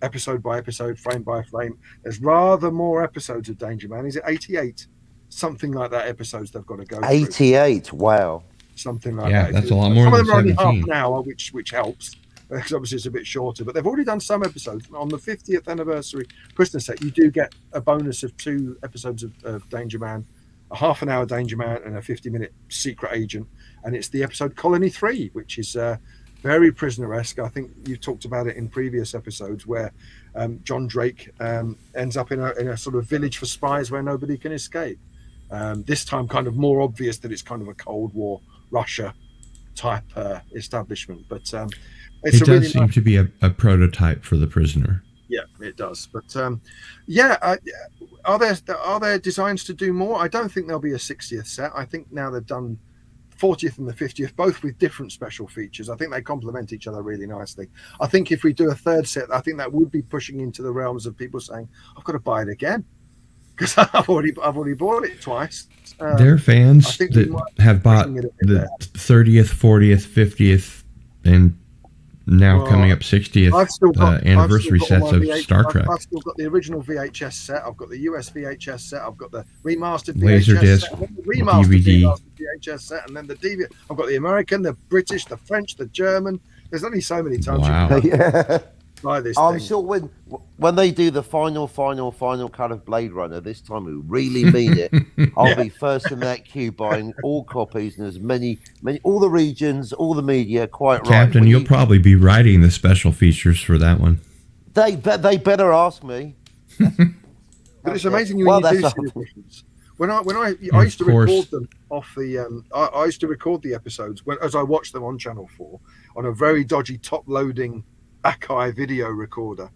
episode by episode, frame by frame. There's rather more episodes of Danger Man. Is it 88? Something like that. Episodes they've got to go 88. through. Wow. Something like that. Yeah, that's a lot more. Some than of them are only 17. half an hour, which helps. Because obviously it's a bit shorter, but they've already done some episodes. On the 50th anniversary Christmas set, you do get a bonus of 2 episodes of Danger Man, a half an hour Danger Man and a 50-minute Secret Agent, and it's the episode Colony 3, which is very prisoner-esque. I think you've talked about it in previous episodes, where John Drake ends up in a sort of village for spies where nobody can escape. This time kind of more obvious that it's kind of a Cold War Russia type establishment, but it does really seem to be a prototype for The Prisoner. Yeah, it does. But are there designs to do more? I don't think there'll be a 60th set. I think now they've done 40th and the 50th, both with different special features. I think they complement each other really nicely. I think if we do a third set, I think that would be pushing into the realms of people saying, "I've got to buy it again," because I've already bought it twice. There are fans that have bought the 30th, 40th, 50th, and now coming up 60th anniversary sets of Star Trek. I've still got the original VHS set. I've got the US VHS set. I've got the remastered Laserdisc, VHS set. The remastered DVD. VHS set, and then the DVD. I've got the American, the British, the French, the German. There's only so many times you can buy this I'm thing. sure when they do the final cut of Blade Runner this time, we really mean it. I'll be first in that queue buying all copies and as many, all the regions, all the media. Quite right, Captain. You'll probably be writing the special features for that one. They better ask me. But it's amazing when you do see the difference. I used to record them off the I used to record the episodes as I watched them on Channel 4 on a very dodgy top loading Akai video recorder,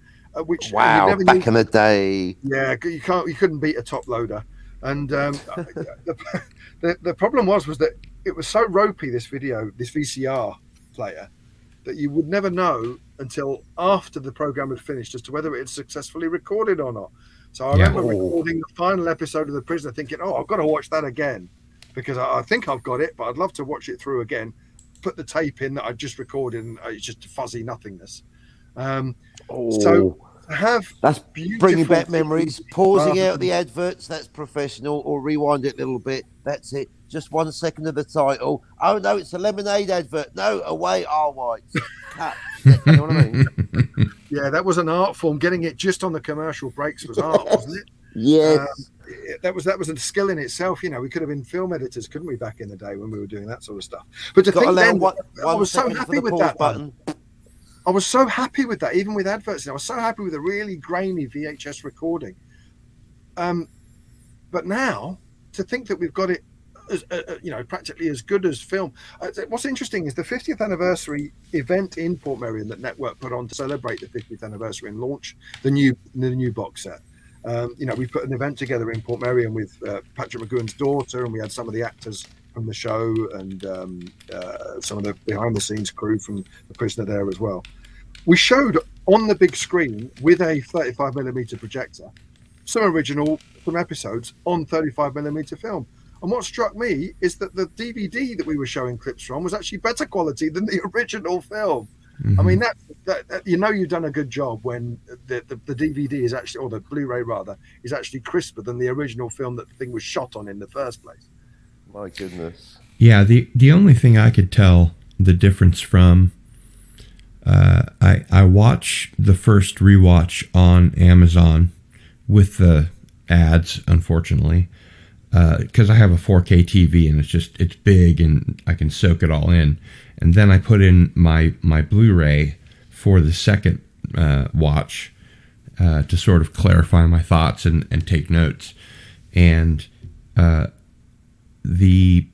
which Wow, back in the day. Yeah, you couldn't beat a top loader. And the problem was that it was so ropey, this VCR player, that you would never know until after the program had finished as to whether it had successfully recorded or not. So I remember recording the final episode of The Prisoner thinking, I've got to watch that again because I think I've got it, but I'd love to watch it through again. Put the tape in that I just recorded and it's just fuzzy nothingness. So that's bringing back memories. Pausing out the adverts, that's professional. Or rewind it a little bit. That's it. Just 1 second of the title. Oh no, it's a lemonade advert. No, away. Oh, right. Cut. You know what I mean? Yeah, that was an art form. Getting it just on the commercial breaks was art, wasn't it? Yes. That was a skill in itself. We could have been film editors, couldn't we, back in the day when we were doing that sort of stuff? But to think then, I was so happy with that button. I was so happy with that, even with adverts. I was so happy with a really grainy VHS recording. But now, to think that we've got it, as, practically as good as film. What's interesting is the 50th anniversary event in Port Merion that Network put on to celebrate the 50th anniversary and launch the new box set. We put an event together in Port Merion with Patrick McGowan's daughter, and we had some of the actors from the show and some of the behind-the-scenes crew from The Prisoner there as well. We showed on the big screen with a 35mm projector some episodes on 35mm film. And what struck me is that the DVD that we were showing clips from was actually better quality than the original film. Mm-hmm. I mean, that you've done a good job when the DVD is actually, or the Blu-ray rather, is actually crisper than the original film that the thing was shot on in the first place. My goodness. Yeah, the only thing I could tell the difference from, I watch the first rewatch on Amazon with the ads, unfortunately, because I have a 4K TV and it's big and I can soak it all in. And then I put in my Blu-ray for the second watch to sort of clarify my thoughts and take notes. And the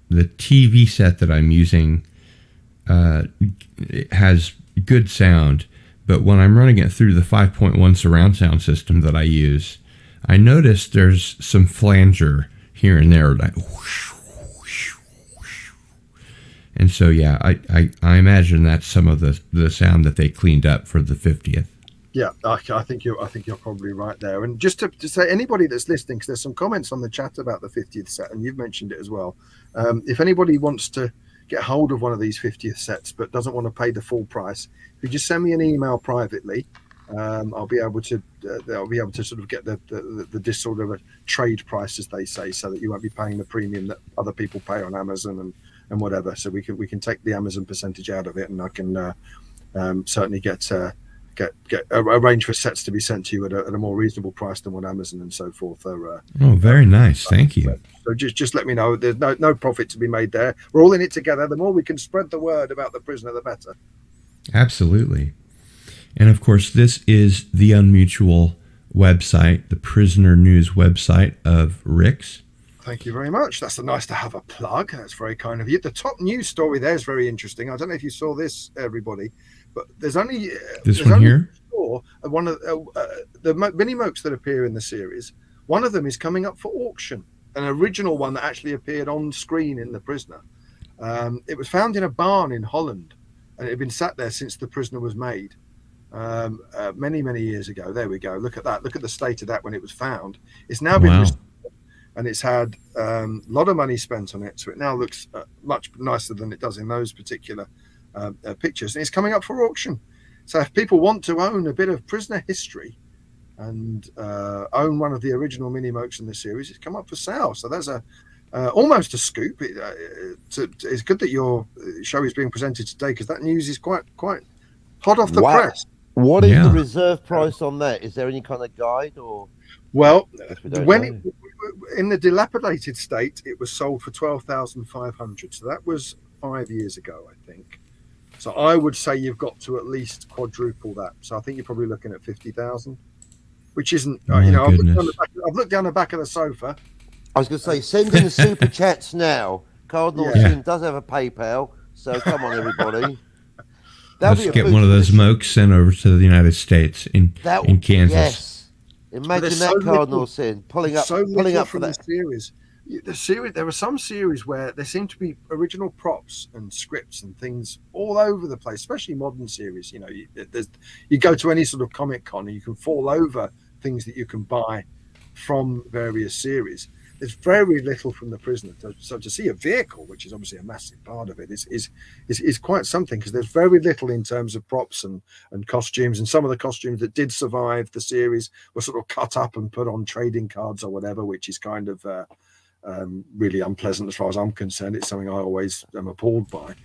TV set that I'm using it has good sound, but when I'm running it through the 5.1 surround sound system that I use, I notice there's some flanger here and there, like whoosh, whoosh, whoosh. And so yeah, I imagine that's some of the sound that they cleaned up for the 50th. Yeah, I think you're probably right there. And just to say, anybody that's listening, because there's some comments on the chat about the 50th set, and you've mentioned it as well. If anybody wants to get hold of one of these 50th sets but doesn't want to pay the full price, if you just send me an email privately, I'll be able to sort of get the sort of a trade price, as they say, so that you won't be paying the premium that other people pay on Amazon and whatever. So we can take the Amazon percentage out of it, and I can certainly get arrange for sets to be sent to you at a more reasonable price than what Amazon and so forth are. Very nice. Thank you. So just let me know. There's no profit to be made there. We're all in it together. The more we can spread the word about The Prisoner, the better. Absolutely. And of course, this is the Unmutual website, the Prisoner News website of Rick's. Thank you very much. That's nice to have a plug. That's very kind of you. The top news story there is very interesting. I don't know if you saw this, everybody, but there's only here. One of the mini mokes that appear in the series. One of them is coming up for auction. An original one that actually appeared on screen in The Prisoner. It was found in a barn in Holland, and it had been sat there since The Prisoner was made. Many years ago. There we go. Look at that. Look at the state of that when it was found. It's now been restored, and it's had a lot of money spent on it, so it now looks much nicer than it does in those particular pictures, and it's coming up for auction. So if people want to own a bit of Prisoner history and own one of the original mini mokes in the series, it's come up for sale. So there's almost a scoop. It's good that your show is being presented today, because that news is quite hot off the press. What is the reserve price on that? Is there any kind of guide or? Well, in the dilapidated state, it was sold for $12,500. So that was 5 years ago, I think. So I would say you've got to at least quadruple that. So I think you're probably looking at $50,000. which isn't. My goodness. I've looked down the back of the sofa. I was going to say, send in super chats now. Cardinal Sin does have a PayPal, so come on, everybody. Let's get one of those smokes sent over to the United States in Kansas. Yes. Imagine that, Cardinal Sin, pulling up for that series. There were some series where there seemed to be original props and scripts and things all over the place, especially modern series. You know, you go to any sort of Comic Con and you can fall over things that you can buy from various series. There's very little from The Prisoner. So to see a vehicle, which is obviously a massive part of it, is quite something, because there's very little in terms of props and costumes. And some of the costumes that did survive the series were sort of cut up and put on trading cards or whatever, which is kind of really unpleasant as far as I'm concerned. It's something I always am appalled by.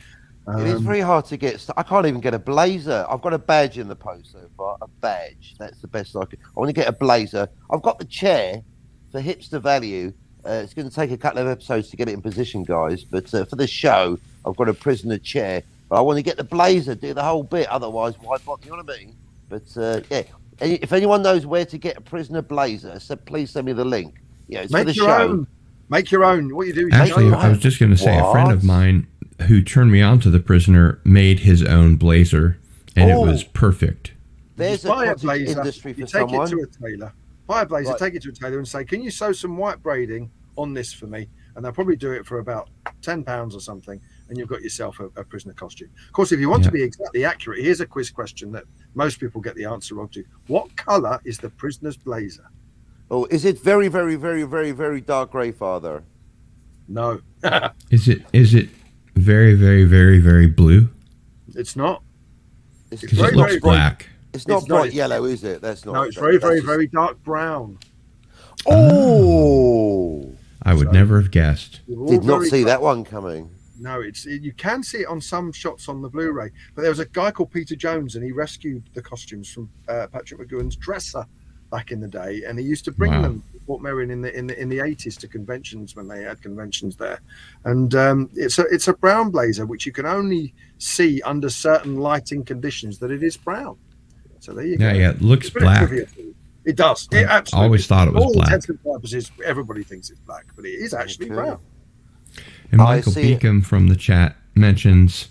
It is very hard to get. I can't even get a blazer. I've got a badge in the post so far. A badge. That's the best I could. I want to get a blazer. I've got the chair for hipster value. It's going to take a couple of episodes to get it in position, guys. But for the show, I've got a prisoner chair. But I want to get the blazer, do the whole bit. Otherwise, why bother? You know what I mean? But yeah, if anyone knows where to get a prisoner blazer, so please send me the link. Yeah, it's for the show. Make your own. What you do is actually, I was just going to say, a friend of mine who turned me on to The Prisoner made his own blazer, and it was perfect. There's a blazer industry for someone. Take it to a tailor. Buy a blazer, take it to a tailor and say, can you sew some white braiding on this for me? And they'll probably do it for about £10 or something, and you've got yourself a prisoner costume. Of course, if you want to be exactly accurate, here's a quiz question that most people get the answer wrong to. What colour is the prisoner's blazer? Oh, is it very, very, very, very, very dark grey, Father? No. Is it very, very, very, very blue? It's not. Because it looks black. It's not bright yellow, is it? That's not. No, it's very, very, very dark brown. Oh! I would never have guessed. Did not see that one coming. No, you can see it on some shots on the Blu-ray. But there was a guy called Peter Jones, and he rescued the costumes from Patrick McGowan's dresser back in the day, and he used to bring them to Port Merion in the 80s to conventions when they had conventions there. And it's a brown blazer which you can only see under certain lighting conditions that it is brown. So there you go. Yeah, it looks black. It does. It absolutely. I always thought it was black. For all intents and purposes, everybody thinks it's black, but it is actually brown. And Michael Beacom from the chat mentions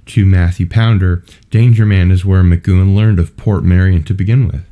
to Matthew Pounder, Danger Man is where McGowan learned of Port Merion to begin with.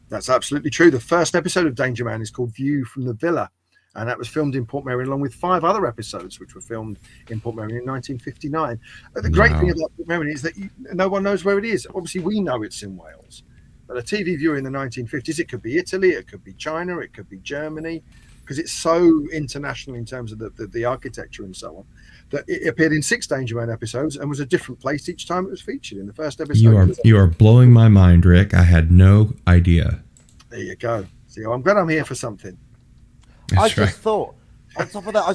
That's absolutely true. The first episode of Danger Man is called View from the Villa, and that was filmed in Port Merion along with 5 other episodes which were filmed in Port Merion in 1959. The great thing about Port Merion is that no one knows where it is. Obviously, we know it's in Wales, but a TV viewer in the 1950s, it could be Italy, it could be China, it could be Germany, because it's so international in terms of the architecture and so on, that it appeared in 6 Danger Man episodes and was a different place each time it was featured. In the first episode, you are blowing my mind, Rick. I had no idea. There you go. See, I'm glad I'm here for something. I just thought, on top of that,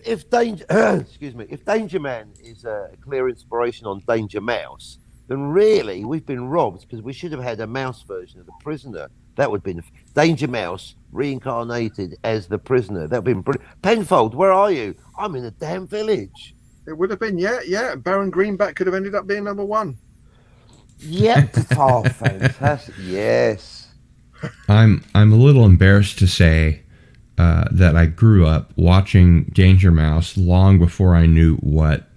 if Danger, if Danger Man is a clear inspiration on Danger Mouse, then really we've been robbed, because we should have had a mouse version of The Prisoner. That would have been Danger Mouse reincarnated as The Prisoner. That would have been brilliant. Penfold, where are you? I'm in a damn village. It would have been, yeah. Baron Greenback could have ended up being number 1. Yep. Oh, fantastic. Yes. I'm a little embarrassed to say that I grew up watching Danger Mouse long before I knew what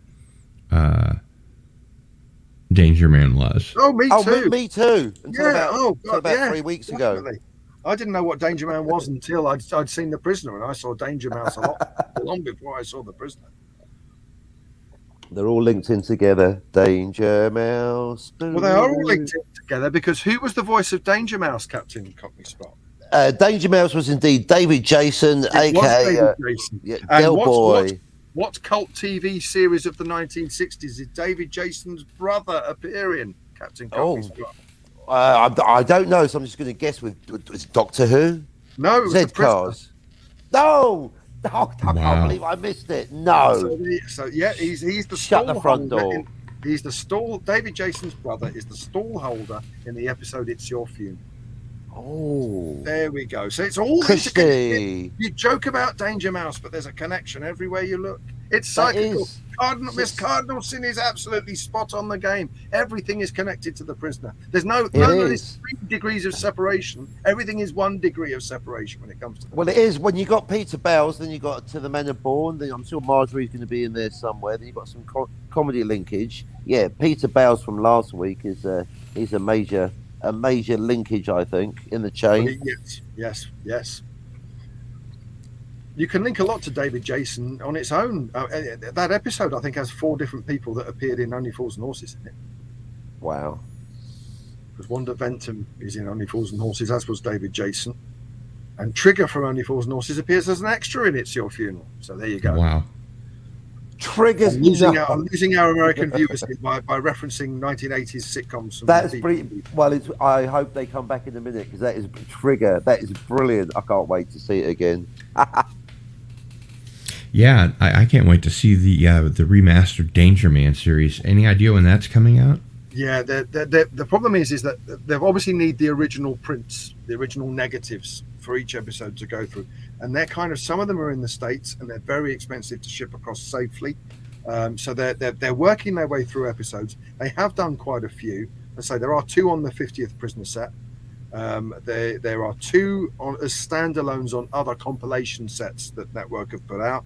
Danger Man was. Oh, me too. Me too. Until about 3 weeks definitely. ago. I didn't know what Danger Man was until I'd seen The Prisoner, and I saw Danger Mouse a lot long before I saw The Prisoner. They're all linked in together. Danger Mouse. Well, they are all linked in together, because who was the voice of Danger Mouse, Captain Cockney Spot? Danger Mouse was indeed David Jason, a.k.a. Del Boy. What cult TV series of the 1960s did David Jason's brother appear in, Captain Cockney Spot? I don't know, so I'm just going to guess with Doctor Who? No, Z-Cars. No! I can't believe I missed it. No. He's the Shut the front door. He's the stall. David Jason's brother is the stall holder in the episode It's Your Funeral. Oh. There we go. So it's all Christy. You joke about Danger Mouse, but there's a connection everywhere you look. It's That cyclical. is- Miss Cardinal Sin is absolutely spot on the game. Everything is connected to the prisoner. There's no is. 3 degrees of separation. Everything is 1 degree of separation when it comes to. Well, it is. When you got Peter Bowles, then you got To the Men Are Born. Then I'm sure Marjorie's going to be in there somewhere. Then you got some comedy linkage. Yeah, Peter Bowles from last week is a major linkage, I think, in the chain. Yes. You can link a lot to David Jason on its own. That episode, I think, has 4 different people that appeared in Only Fools and Horses in it. Wow. Because Wanda Ventum is in Only Fools and Horses, as was David Jason. And Trigger from Only Fools and Horses appears as an extra in It's Your Funeral. So there you go. Wow. Triggers. I'm losing our American viewers by referencing 1980s sitcoms. That's pretty. Well, I hope they come back in a minute because that is Trigger. That is brilliant. I can't wait to see it again. Yeah, I can't wait to see the remastered Danger Man series. Any idea when that's coming out? Yeah, the problem is that they obviously need the original prints, the original negatives for each episode to go through, and they're kind of, some of them are in the States and they're very expensive to ship across safely. So they're working their way through episodes. They have done quite a few. I say there are 2 on the 50th Prisoner set. There are 2 as standalones on other compilation sets that Network have put out.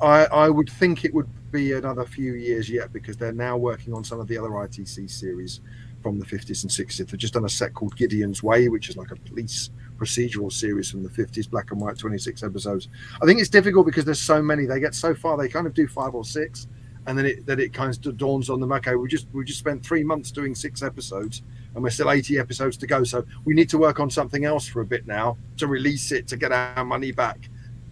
I would think it would be another few years yet because they're now working on some of the other ITC series from the 50s and 60s. They've just done a set called Gideon's Way, which is like a police procedural series from the 50s, black and white, 26 episodes. I think it's difficult because there's so many. They get so far, they kind of do 5 or 6, and then it kind of dawns on them, okay, we just spent 3 months doing 6 episodes and we're still 80 episodes to go, so we need to work on something else for a bit now to release it, to get our money back,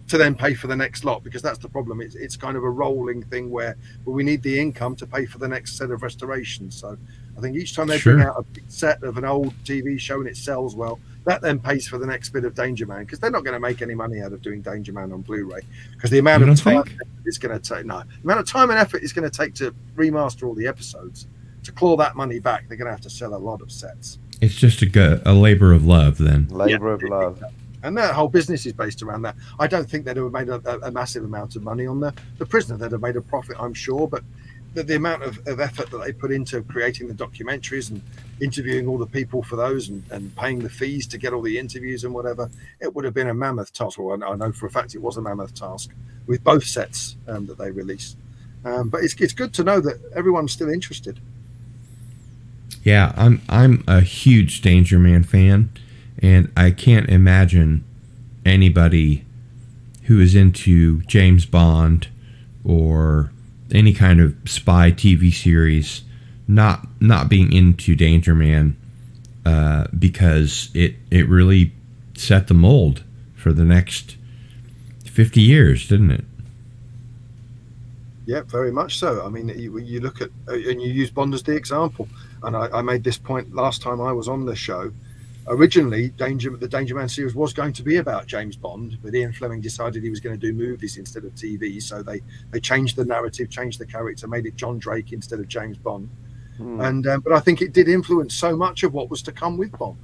to then pay for the next lot, because that's the problem. It's kind of a rolling thing where we need the income to pay for the next set of restorations. So I think each time they bring out a big set of an old TV show and it sells well, that then pays for the next bit of Danger Man, because they're not going to make any money out of doing Danger Man on Blu-ray, because the amount of time it's going to take, the amount of time and effort it's going to take to remaster all the episodes, to claw that money back, they're going to have to sell a lot of sets. It's just a labor of love then. Labor of love. And that whole business is based around that. I don't think they'd have made a massive amount of money on the Prisoner. They'd have made a profit, I'm sure, but the amount of effort that they put into creating the documentaries and interviewing all the people for those and paying the fees to get all the interviews and whatever, it would have been a mammoth task. Well, I know for a fact it was a mammoth task with both sets that they released. But it's good to know that everyone's still interested. Yeah, I'm a huge Danger Man fan, and I can't imagine anybody who is into James Bond or any kind of spy TV series not being into Danger Man, because it really set the mold for the next 50 years, didn't it? Yeah, very much so. I mean, you look at, and you use Bond as the example, and I made this point last time I was on the show. Originally, the Danger Man series was going to be about James Bond, but Ian Fleming decided he was going to do movies instead of TV, so they changed the narrative, changed the character, made it John Drake instead of James Bond. And but I think it did influence so much of what was to come with Bond.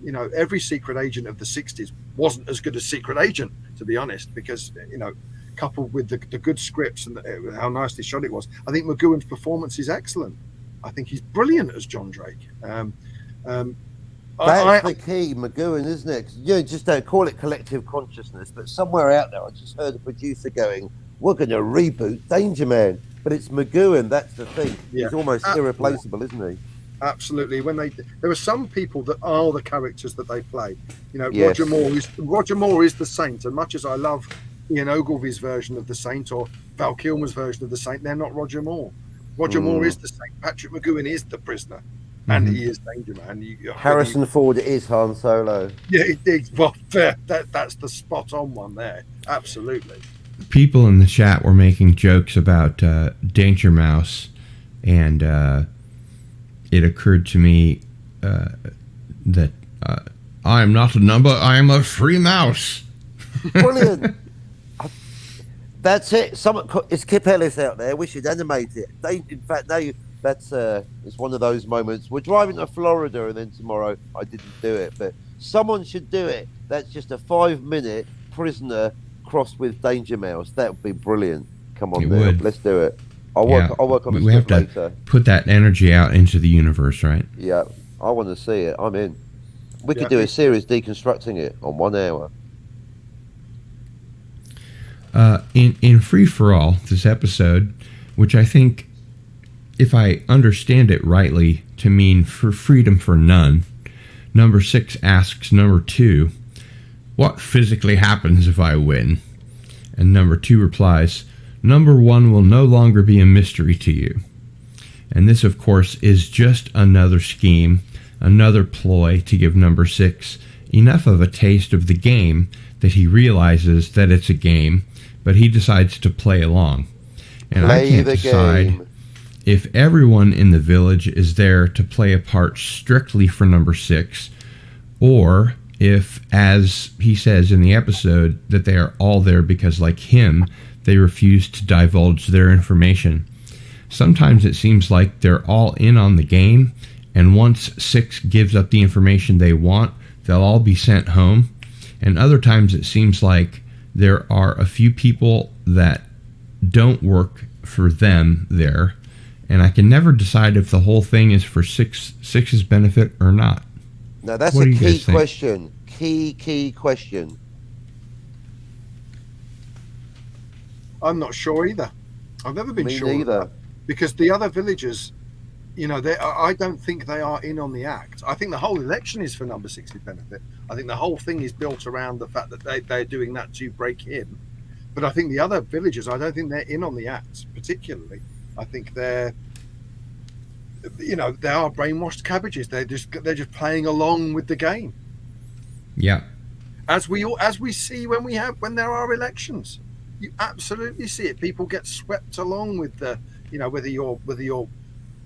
You know, every secret agent of the 60s wasn't as good as Secret Agent, to be honest, because, you know, coupled with the good scripts and how nicely shot it was, I think McGowan's performance is excellent. I think he's brilliant as John Drake. That's the key, McGowan, isn't it? You just don't call it collective consciousness, but somewhere out there, I just heard a producer going, "We're going to reboot Danger Man," but it's McGowan. That's the thing. Yeah. He's almost irreplaceable, isn't he? Absolutely. There are some people that are the characters that they play. You know, yes. Roger Moore is the Saint, and much as I love Ian Ogilvy's version of the Saint or Val Kilmer's version of the Saint, they're not Roger Moore. Roger Moore is the Saint. Patrick McGowan is the prisoner. And he is Danger Man. Harrison Ford is Han Solo. Yeah, well, that's the spot on one there. Absolutely. People in the chat were making jokes about Danger Mouse, and it occurred to me that I am not a number, I am a free mouse. Brilliant. That's it. It's Kip Ellis out there. We should animate it. In fact, that's it's one of those moments. We're driving to Florida, and then tomorrow I didn't do it, but someone should do it. That's just a 5-minute prisoner crossed with Danger Mouse. That would be brilliant. Come on, It now. would. Let's do it. I'll work on the We have script to later. put that energy out into the universe, right? Yeah, I want to see it. I'm in. We Yeah, could do a series deconstructing it on 1 hour. In Free for All, this episode, which I think, if I understand it rightly, to mean for freedom for none, number 6 asks number 2, what physically happens if I win? And number 2 replies, number 1 will no longer be a mystery to you. And this, of course, is just another scheme, another ploy to give number 6 enough of a taste of the game that he realizes that it's a game, but he decides to play along. And I can't decide if everyone in the village is there to play a part strictly for number 6, or if, as he says in the episode, that they are all there because, like him, they refuse to divulge their information. Sometimes it seems like they're all in on the game, and once 6 gives up the information they want, they'll all be sent home. And other times it seems like there are a few people that don't work for them there, and I can never decide if the whole thing is for Six's benefit or not. Now that's What a do you key guys think? question. Key question. I'm not sure either. I've never been Me sure of neither. that. Because the other villagers, I don't think they are in on the act. I think the whole election is for number 6's benefit. I think the whole thing is built around the fact that they're doing that to break him. But I think the other villagers, I don't think they're in on the act particularly. I think they are brainwashed cabbages. They're just playing along with the game. Yeah. As we see when there are elections, you absolutely see it. People get swept along with the, whether you're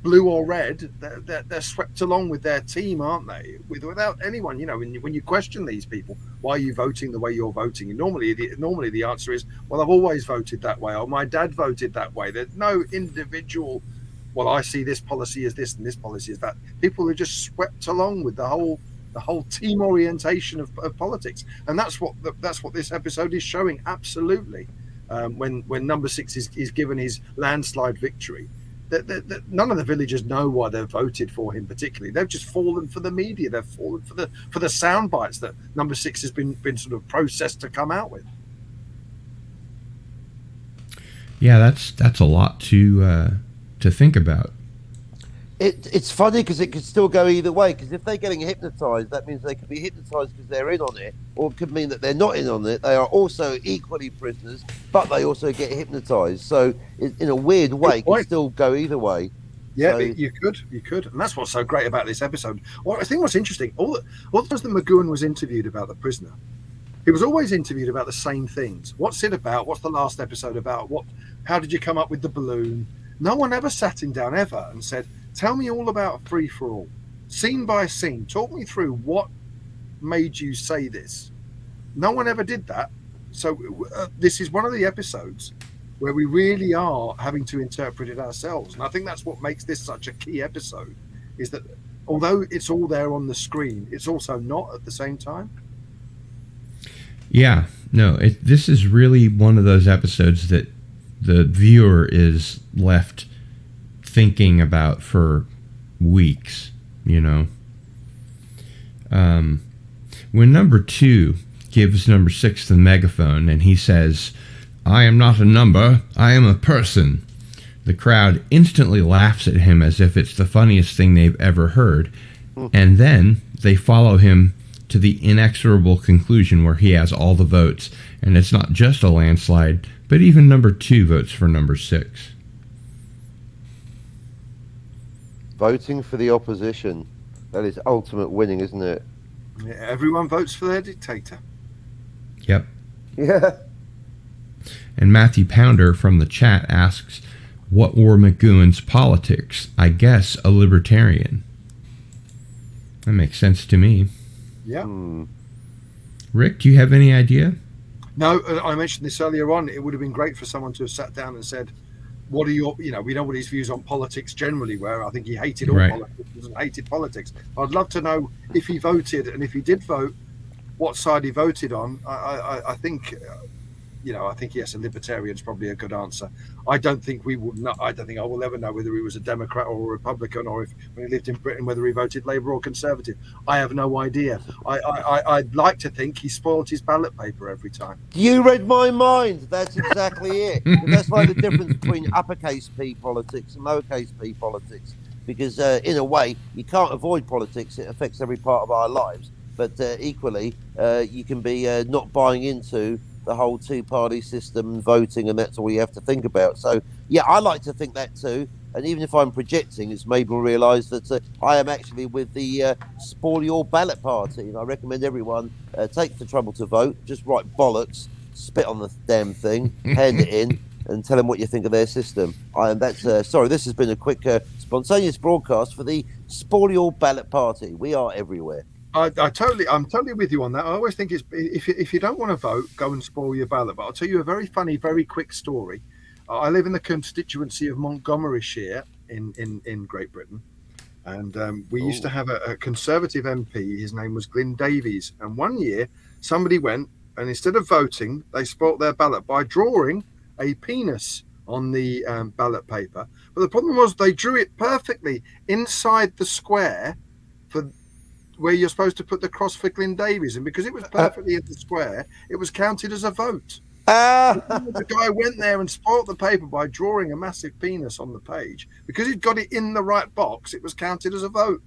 blue or red, they're swept along with their team, aren't they? Without anyone, when you question these people, why are you voting the way you're voting? And normally the answer is, well, I've always voted that way, or my dad voted that way. There's no individual, well, I see this policy as this and this policy as that. People are just swept along with the whole team orientation of politics, and that's what this episode is showing. Absolutely, when number 6 is given his landslide victory, that none of the villagers know why they've voted for him particularly. They've just fallen for the media. They've fallen for the sound bites that number 6 has been sort of processed to come out with. Yeah, that's a lot to think about. It's funny because it could still go either way. Because if they're getting hypnotized, that means they could be hypnotized because they're in on it, or it could mean that they're not in on it. They are also equally prisoners, but they also get hypnotized. So, in a weird way, it could still go either way. Yeah, So- you could, and that's what's so great about this episode. Well, I think what's interesting, all the times that McGowan was interviewed about the prisoner, he was always interviewed about the same things. What's it about? What's the last episode about? How did you come up with the balloon? No one ever sat him down ever and said, tell me all about Free for All, scene by scene. Talk me through what made you say this. No one ever did that. So this is one of the episodes where we really are having to interpret it ourselves. And I think that's what makes this such a key episode, is that although it's all there on the screen, it's also not at the same time. Yeah, no, this is really one of those episodes that the viewer is left thinking about for weeks, when number 2 gives number 6 the megaphone and he says, I am not a number, I am a person, the crowd instantly laughs at him as if it's the funniest thing they've ever heard. And then they follow him to the inexorable conclusion where he has all the votes, and it's not just a landslide, but even number 2 votes for number 6. Voting for the opposition. That is ultimate winning, isn't it? Yeah, everyone votes for their dictator. Yep. Yeah. And Matthew Pounder from the chat asks, what were McGowan's politics? I guess a libertarian. That makes sense to me. Yeah. Rick, do you have any idea? No, I mentioned this earlier on. It would have been great for someone to have sat down and said, what are your, we know what his views on politics generally were. I think he hated all politics and hated politics. I'd love to know if he voted, and if he did vote, what side he voted on. I think I think yes, a libertarian is probably a good answer. I don't think we would not. I don't think I will ever know whether he was a Democrat or a Republican, or if when he lived in Britain whether he voted Labour or Conservative. I have no idea. I'd like to think he spoiled his ballot paper every time. You read my mind. That's exactly it. And that's like the difference between uppercase P politics and lowercase p politics. Because in a way, you can't avoid politics. It affects every part of our lives. But equally, you can be not buying into the whole two-party system and voting, and that's all you have to think about. So, yeah, I like to think that too. And even if I'm projecting, it's made me realise that I am actually with the spoil your ballot party. And I recommend everyone take the trouble to vote. Just write bollocks, spit on the damn thing, hand it in, and tell them what you think of their system. Sorry, this has been a quick spontaneous broadcast for the spoil your ballot party. We are everywhere. I'm totally with you on that. I always think it's if you don't want to vote, go and spoil your ballot. But I'll tell you a very funny, very quick story. I live in the constituency of Montgomeryshire in Great Britain, and we used to have a Conservative MP. His name was Glyn Davies, and one year somebody went and instead of voting, they spoilt their ballot by drawing a penis on the ballot paper. But the problem was they drew it perfectly inside the square for where you're supposed to put the cross for Glyn Davies, and because it was perfectly in the square, it was counted as a vote. The guy went there and spoilt the paper by drawing a massive penis on the page. Because he'd got it in the right box, it was counted as a vote.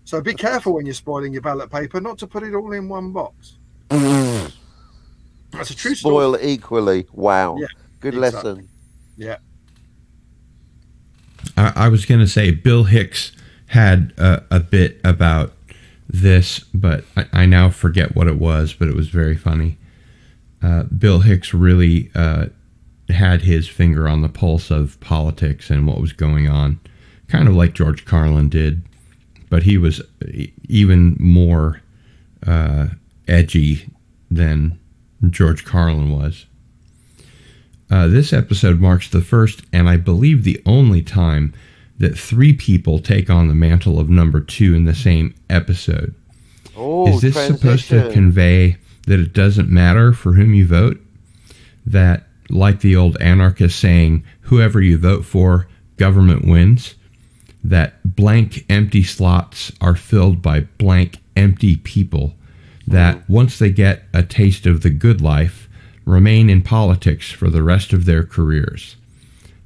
So be careful when you're spoiling your ballot paper not to put it all in one box. That's a true Spoil story. equally. Wow. Yeah, good exactly. lesson. Yeah. I was going to say Bill Hicks had a bit about this, but I now forget what it was, but it was very funny. Bill Hicks really had his finger on the pulse of politics and what was going on, kind of like George Carlin did, but he was even more edgy than George Carlin was. This episode marks the first, and I believe the only time, that 3 people take on the mantle of number 2 in the same episode. Is this supposed to convey that it doesn't matter for whom you vote? That, like the old anarchist saying, whoever you vote for, government wins? That blank empty slots are filled by blank empty people that, once they get a taste of the good life, remain in politics for the rest of their careers.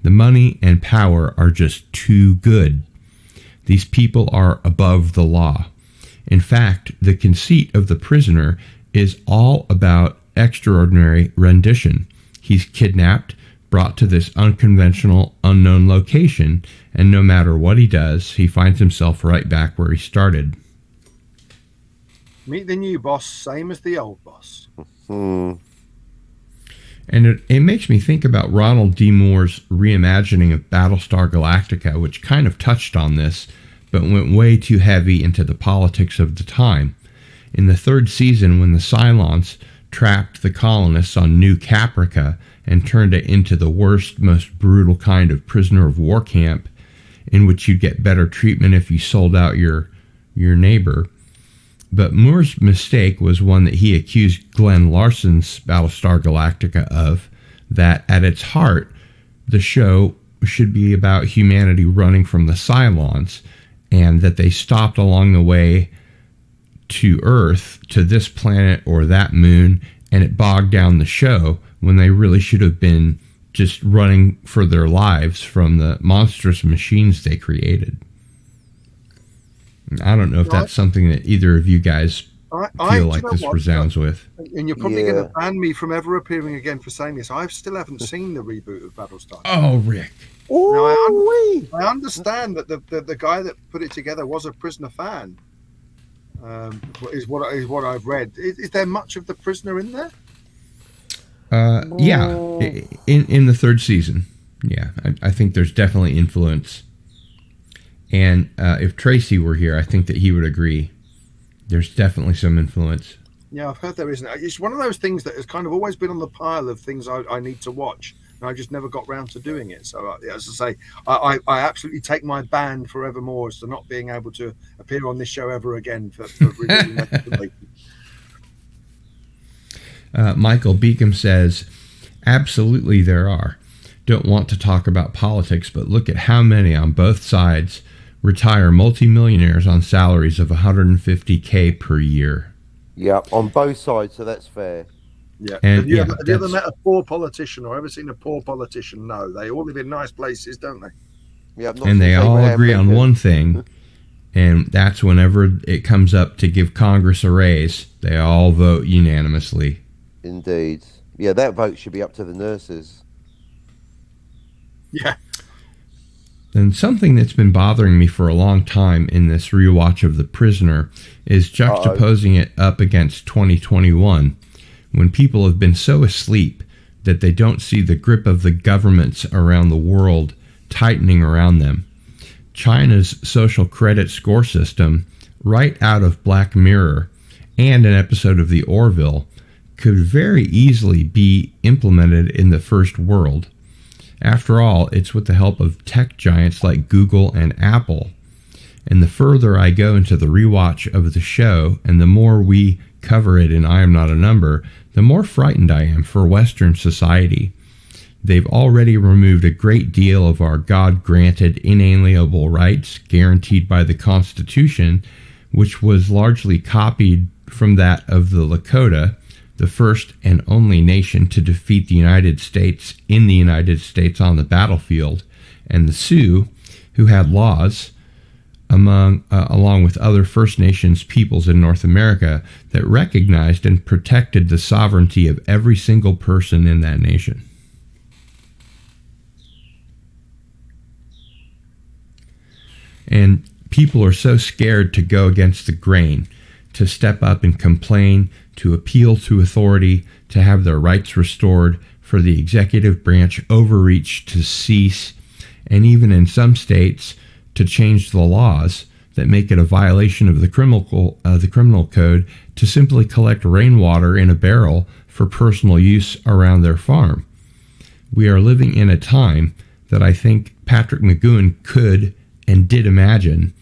The money and power are just too good. These people are above the law. In fact, the conceit of the prisoner is all about extraordinary rendition. He's kidnapped, brought to this unconventional, unknown location, and no matter what he does, he finds himself right back where he started. Meet the new boss, same as the old boss. And it makes me think about Ronald D. Moore's reimagining of Battlestar Galactica, which kind of touched on this, but went way too heavy into the politics of the time. In the 3rd season, when the Cylons trapped the colonists on New Caprica and turned it into the worst, most brutal kind of prisoner of war camp, in which you'd get better treatment if you sold out your neighbor. But Moore's mistake was one that he accused Glenn Larson's Battlestar Galactica of, that at its heart, the show should be about humanity running from the Cylons, and that they stopped along the way to Earth, to this planet or that moon, and it bogged down the show when they really should have been just running for their lives from the monstrous machines they created. I don't know if that's something that either of you guys feel like this resounds with. And you're probably going to ban me from ever appearing again for saying this. I still haven't seen the reboot of Battlestar. Oh, Rick. Now, I understand that the guy that put it together was a Prisoner fan. Is what I've read. Is there much of the Prisoner in there? Yeah, in the 3rd season. Yeah, I think there's definitely influence. And if Tracy were here, I think that he would agree. There's definitely some influence. Yeah, I've heard there isn't. It's one of those things that has kind of always been on the pile of things I need to watch, and I just never got round to doing it. So, as I say, I absolutely take my ban forevermore as to not being able to appear on this show ever again for reviewing that information. Michael Beacom says, absolutely there are. Don't want to talk about politics, but look at how many on both sides retire multimillionaires on salaries of $150K per year. Yeah, on both sides, so that's fair. Yeah. And, have you yeah, ever met a poor politician or ever seen a poor politician? No, they all live in nice places, don't they? Yeah, and they all agree on one thing, and that's whenever it comes up to give Congress a raise, they all vote unanimously. Indeed. Yeah, that vote should be up to the nurses. Yeah. And something that's been bothering me for a long time in this rewatch of The Prisoner is juxtaposing it up against 2021, when people have been so asleep that they don't see the grip of the governments around the world tightening around them. China's social credit score system, right out of Black Mirror and an episode of The Orville, could very easily be implemented in the first world. After all, it's with the help of tech giants like Google and Apple. And the further I go into the rewatch of the show, and the more we cover it in I Am Not a Number, the more frightened I am for Western society. They've already removed a great deal of our God-granted inalienable rights guaranteed by the Constitution, which was largely copied from that of the Lakota, the first and only nation to defeat the United States in the United States on the battlefield, and the Sioux, who had laws along with other First Nations peoples in North America that recognized and protected the sovereignty of every single person in that nation. And people are so scared to go against the grain, to step up and complain, to appeal to authority, to have their rights restored, for the executive branch overreach to cease, and even in some states to change the laws that make it a violation of the criminal code to simply collect rainwater in a barrel for personal use around their farm. We are living in a time that I think Patrick McGowan could and did imagine.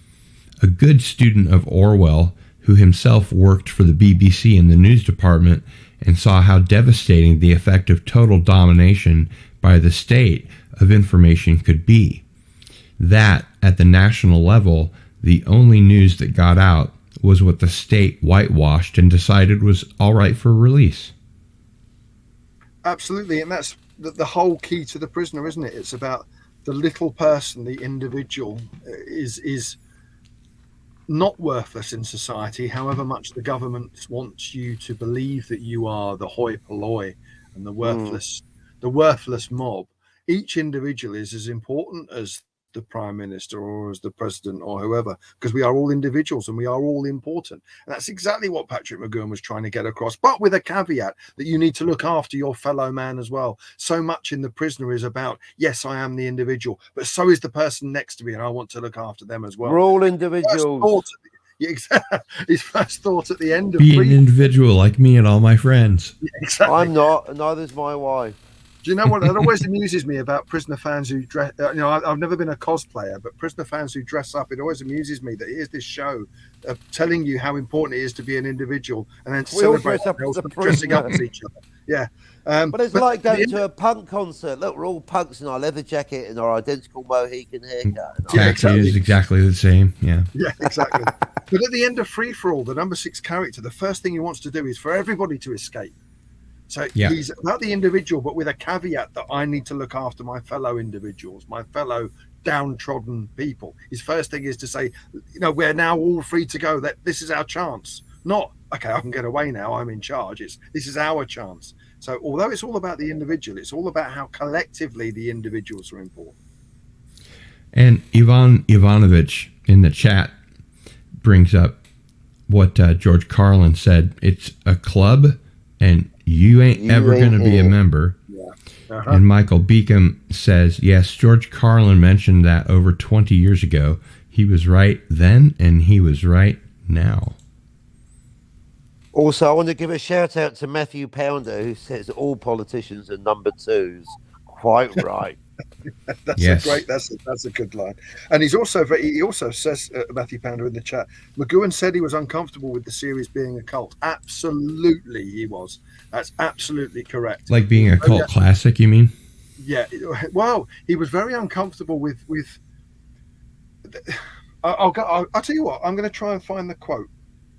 A good student of Orwell, who himself worked for the BBC in the news department and saw how devastating the effect of total domination by the state of information could be. That, at the national level, the only news that got out was what the state whitewashed and decided was all right for release. Absolutely, and that's the whole key to The Prisoner, isn't it? It's about the little person, the individual, is not worthless in society, however much the government wants you to believe that you are the hoi polloi and the worthless mob. Each individual is as important as the prime minister or as the president or whoever, because we are all individuals and we are all important. And that's exactly what Patrick McGowan was trying to get across, but with a caveat that you need to look after your fellow man as well. So much in The Prisoner is about, yes, I am the individual, but so is the person next to me and I want to look after them as well. We're all individuals. His first thought at the end of be an individual like me and all my friends. Yeah, exactly. I'm not, and neither's my wife. Do you know what? It always amuses me about Prisoner fans who dress. I've never been a cosplayer, but Prisoner fans who dress up. It always amuses me that here's this show of telling you how important it is to be an individual, and then to celebrate dressing up as each other. Yeah, but it's like going to a punk concert. Look, we're all punks in our leather jacket and our identical Mohican haircut. Yeah, exactly. Is exactly the same. Yeah. Yeah, exactly. But at the end of Free for All, the number 6 character, the first thing he wants to do is for everybody to escape. So he's about the individual, but with a caveat that I need to look after my fellow individuals, my fellow downtrodden people. His first thing is to say, we're now all free to go. That this is our chance. Not, okay, I can get away now. I'm in charge. This is our chance. So although it's all about the individual, it's all about how collectively the individuals are important. And Ivan Ivanovich in the chat brings up what George Carlin said. It's a club, and you ain't ever going to be a member. Yeah. And Michael Beacom says, yes, George Carlin mentioned that over 20 years ago. He was right then, and he was right now. Also, I want to give a shout out to Matthew Pounder, who says all politicians are number 2s. Quite right. That's a good line. And he also says, Matthew Pounder in the chat, McGowan said he was uncomfortable with the series being a cult. Absolutely he was. That's absolutely correct. Like being a cult classic, you mean? Yeah. Well, he was very uncomfortable with I'll tell you what, I'm going to try and find the quote.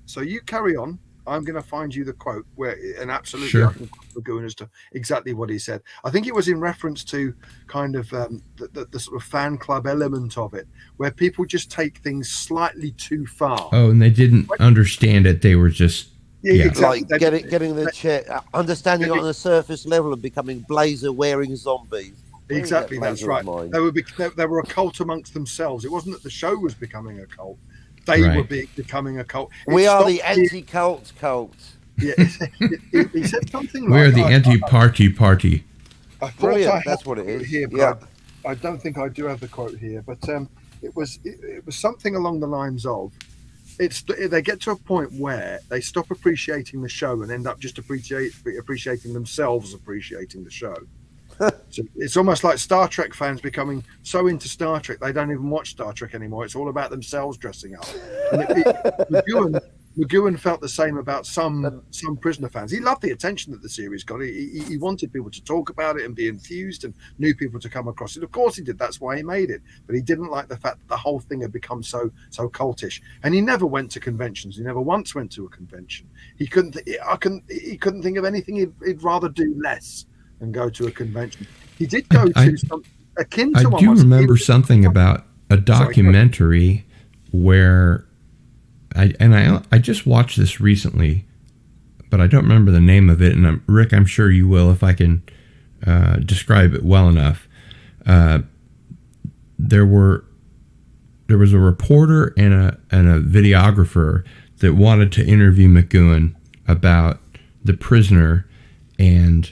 So you carry on. I'm going to find you the quote and absolutely sure. I can McGowan as to exactly what he said. I think it was in reference to kind of the sort of fan club element of it, where people just take things slightly too far. Oh, and they didn't understand it. They were just exactly. Like getting the chair, understanding it on the surface level and becoming blazer-wearing zombies. Exactly, that's right. They were a cult amongst themselves. It wasn't that the show was becoming a cult. They were becoming a cult. We are the anti-cult cult. Yeah, he said something like... We are the anti-party. I thought that's what it is. Here, but I don't think I do have the quote here. But it was something along the lines of, they get to a point where they stop appreciating the show and end up just appreciating themselves appreciating the show. So it's almost like Star Trek fans becoming so into Star Trek they don't even watch Star Trek anymore. It's all about themselves dressing up. And McGowan felt the same about some Prisoner fans. He loved the attention that the series got. He wanted people to talk about it and be enthused and new people to come across it. Of course he did. That's why he made it. But he didn't like the fact that the whole thing had become so cultish. And he never went to conventions. He never once went to a convention. He couldn't think of anything he'd rather do less and go to a convention. He did go to some akin to one. I do remember something about a documentary where I just watched this recently, but I don't remember the name of it. And Rick, I'm sure you will if I can describe it well enough. There was a reporter and a videographer that wanted to interview McGowan about The Prisoner, and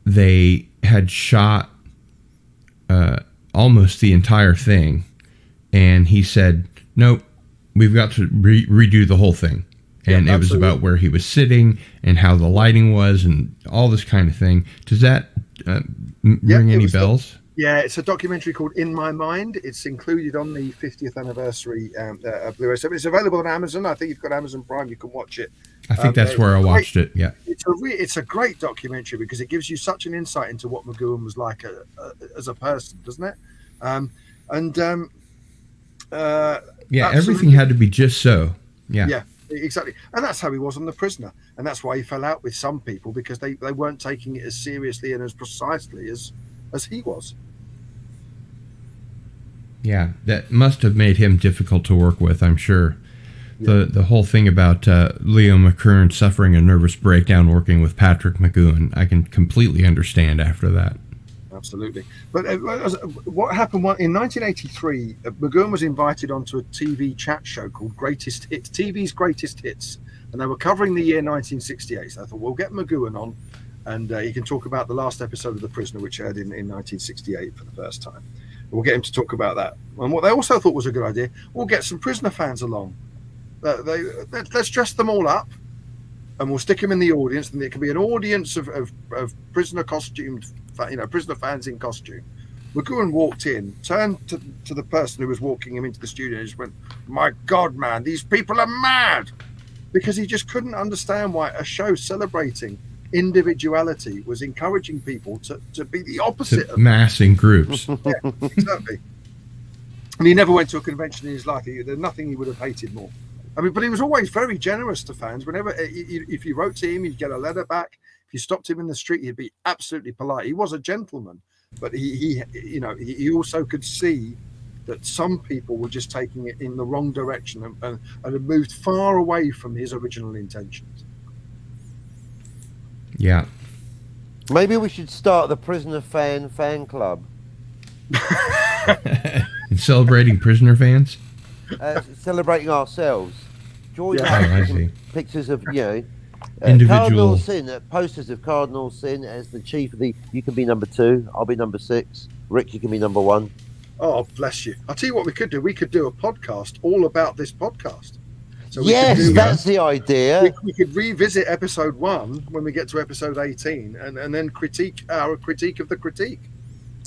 they had shot almost the entire thing, and he said, nope, we've got to redo the whole thing. And it was about where he was sitting and how the lighting was and all this kind of thing. Does that ring any bells? It's a documentary called In My Mind. It's included on the 50th anniversary Blu-ray. So it's available on Amazon. I think you've got Amazon Prime. You can watch it. I think that's where I watched it. Yeah, it's a great documentary because it gives you such an insight into what McGowan was like as a person, doesn't it? Everything had to be just so. Yeah, exactly. And that's how he was on The Prisoner, and that's why he fell out with some people because they weren't taking it as seriously and as precisely as he was. Yeah, that must have made him difficult to work with, I'm sure. The whole thing about Leo McKern suffering a nervous breakdown working with Patrick McGowan, I can completely understand after that. Absolutely. But what happened in 1983, McGowan was invited onto a TV chat show called Greatest Hits, TV's Greatest Hits, and they were covering the year 1968. So I thought, we'll get McGowan on, and he can talk about the last episode of The Prisoner, which aired in 1968 for the first time. We'll get him to talk about that. And what they also thought was a good idea, we'll get some Prisoner fans along. Let's dress them all up, and we'll stick them in the audience, and it can be an audience of prisoner costumed, prisoner fans in costume. McGowan walked in, turned to the person who was walking him into the studio, and just went, "My God, man, these people are mad," because he just couldn't understand why a show celebrating individuality was encouraging people to be the opposite of massing groups. Yeah, exactly. And he never went to a convention in his life. There's nothing he would have hated more. I mean, but he was always very generous to fans. Whenever, if you wrote to him, you'd get a letter back. If you stopped him in the street, he'd be absolutely polite. He was a gentleman, but he also could see that some people were just taking it in the wrong direction and had moved far away from his original intentions. Yeah. Maybe we should start the Prisoner fan club. And celebrating Prisoner fans? Celebrating ourselves. Join pictures of, individual Cardinal Sin, posters of Cardinal Sin as the chief of the. You can be number 2. I'll be number 6. Rick, you can be number 1. Oh, bless you! I'll tell you what we could do. We could do a podcast all about this podcast. So that's the idea. We could revisit episode 1 when we get to episode 18, and then critique our critique of the critique.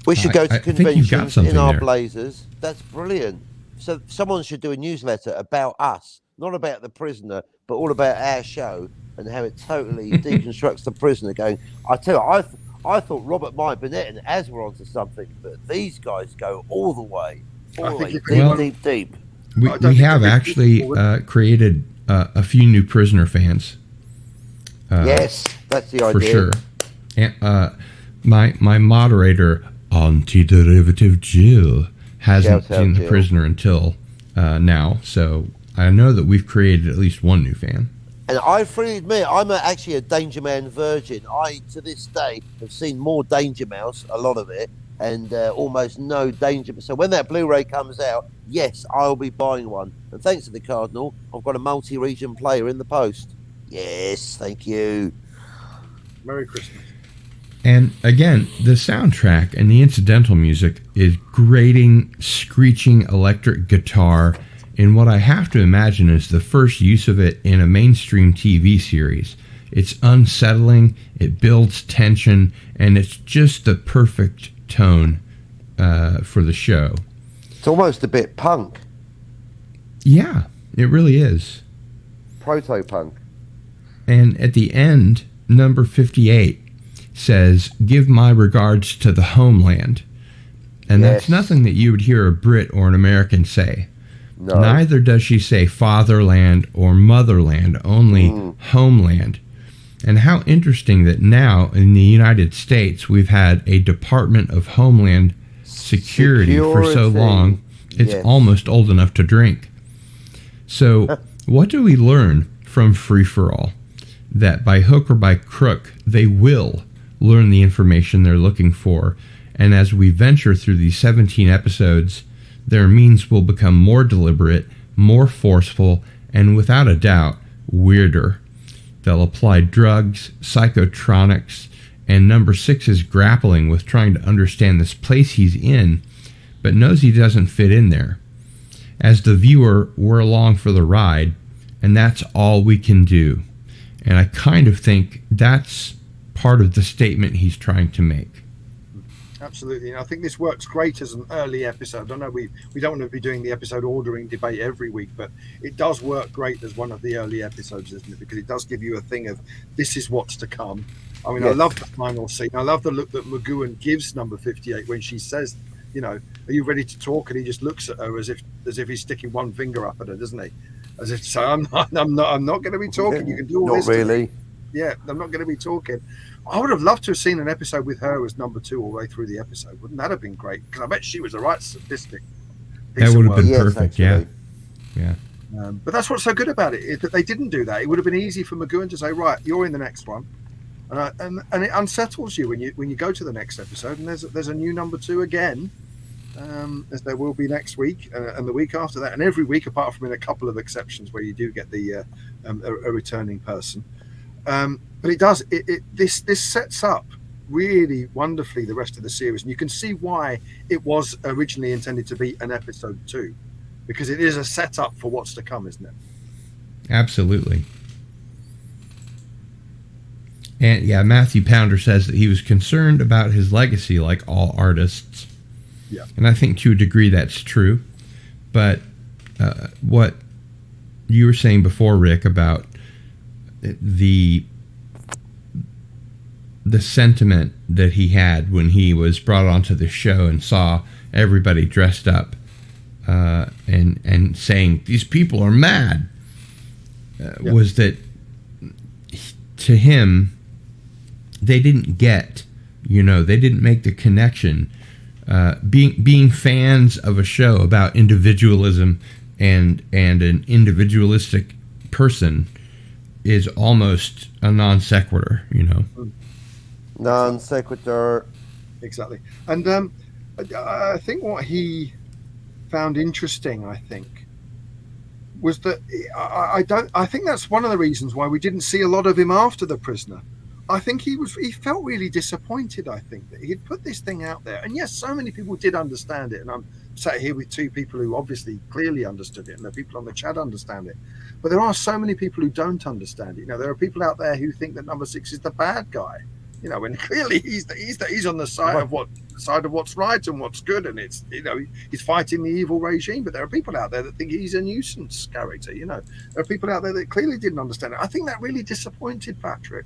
We should go to I think you've got conventions something in our there. blazers. That's brilliant. So someone should do a newsletter about us, not about the prisoner, but all about our show and how it totally deconstructs the prisoner. Going, I tell you, I thought Robert Meyer Burnett and Az were onto something, but these guys go all the way, deep. We have actually created a few new prisoner fans. Yes, that's the idea. For sure. And my moderator, Anti-Derivative Jill, hasn't seen The Prisoner until now, so I know that we've created at least one new fan. And I freely admit, I'm actually a Danger Man virgin. I, to this day, have seen more Danger Mouse, a lot of it, and almost no Danger. So when that Blu-ray comes out, yes, I'll be buying one. And thanks to the Cardinal, I've got a multi-region player in the post. Yes, thank you. Merry Christmas. And again, the soundtrack and the incidental music is grating, screeching electric guitar in what I have to imagine is the first use of it in a mainstream TV series. It's unsettling, it builds tension, and it's just the perfect tone for the show. It's almost a bit punk. Yeah, it really is. Proto-punk. And at the end, number 58 says, "Give my regards to the homeland." And that's nothing that you would hear a Brit or an American say. No. Neither does she say fatherland or motherland, only homeland. And how interesting that now in the United States we've had a Department of Homeland Security for so long, it's almost old enough to drink. So what do we learn from Free For All? That by hook or by crook, they will learn the information they're looking for. And as we venture through these 17 episodes, their means will become more deliberate, more forceful, and without a doubt, weirder. They'll apply drugs, psychotronics, and number 6 is grappling with trying to understand this place he's in, but knows he doesn't fit in there. As the viewer, we're along for the ride, and that's all we can do. And I kind of think that's part of the statement he's trying to make. Absolutely, and I think this works great as an early episode. I know we don't want to be doing the episode ordering debate every week, but it does work great as one of the early episodes, isn't it? Because it does give you a thing of this is what's to come. I mean, I love the final scene. I love the look that McGowan gives number 58 when she says, you know, "Are you ready to talk?" And he just looks at her as if he's sticking one finger up at her, doesn't he? As if to say, I'm not going to be talking. You can do all this. Not really. Yeah, I'm not going to be talking. I would have loved to have seen an episode with her as number 2 all the way through the episode. Wouldn't that have been great? Because I bet she was a right sadistic. That would have been perfect. Yeah. But that's what's so good about it, is that they didn't do that. It would have been easy for McGowan to say, "Right, you're in the next one," and it unsettles you when you go to the next episode. And there's a new number 2 again, as there will be next week and the week after that, and every week, apart from in a couple of exceptions where you do get the a returning person. But it does. This sets up really wonderfully the rest of the series, and you can see why it was originally intended to be an episode 2, because it is a setup for what's to come, isn't it? Absolutely. And yeah, Matthew Pounder says that he was concerned about his legacy, like all artists. Yeah, and I think to a degree that's true. But what you were saying before, Rick, about the sentiment that he had when he was brought onto the show and saw everybody dressed up and saying these people are mad, was that to him they didn't get, they didn't make the connection. Being fans of a show about individualism and an individualistic person is almost a non sequitur, Non sequitur. Exactly. And I think what he found interesting, was that I think that's one of the reasons why we didn't see a lot of him after The Prisoner. I think he felt really disappointed, I think, that he had put this thing out there. And yes, so many people did understand it. And I'm sat here with 2 people who obviously clearly understood it, and the people on the chat understand it. But there are so many people who don't understand it. There are people out there who think that number 6 is the bad guy. You know, when clearly he's on the side of what's right and what's good, and it's, you know, he's fighting the evil regime. But there are people out there that think he's a nuisance character. You know, there are people out there that clearly didn't understand it. I think that really disappointed Patrick.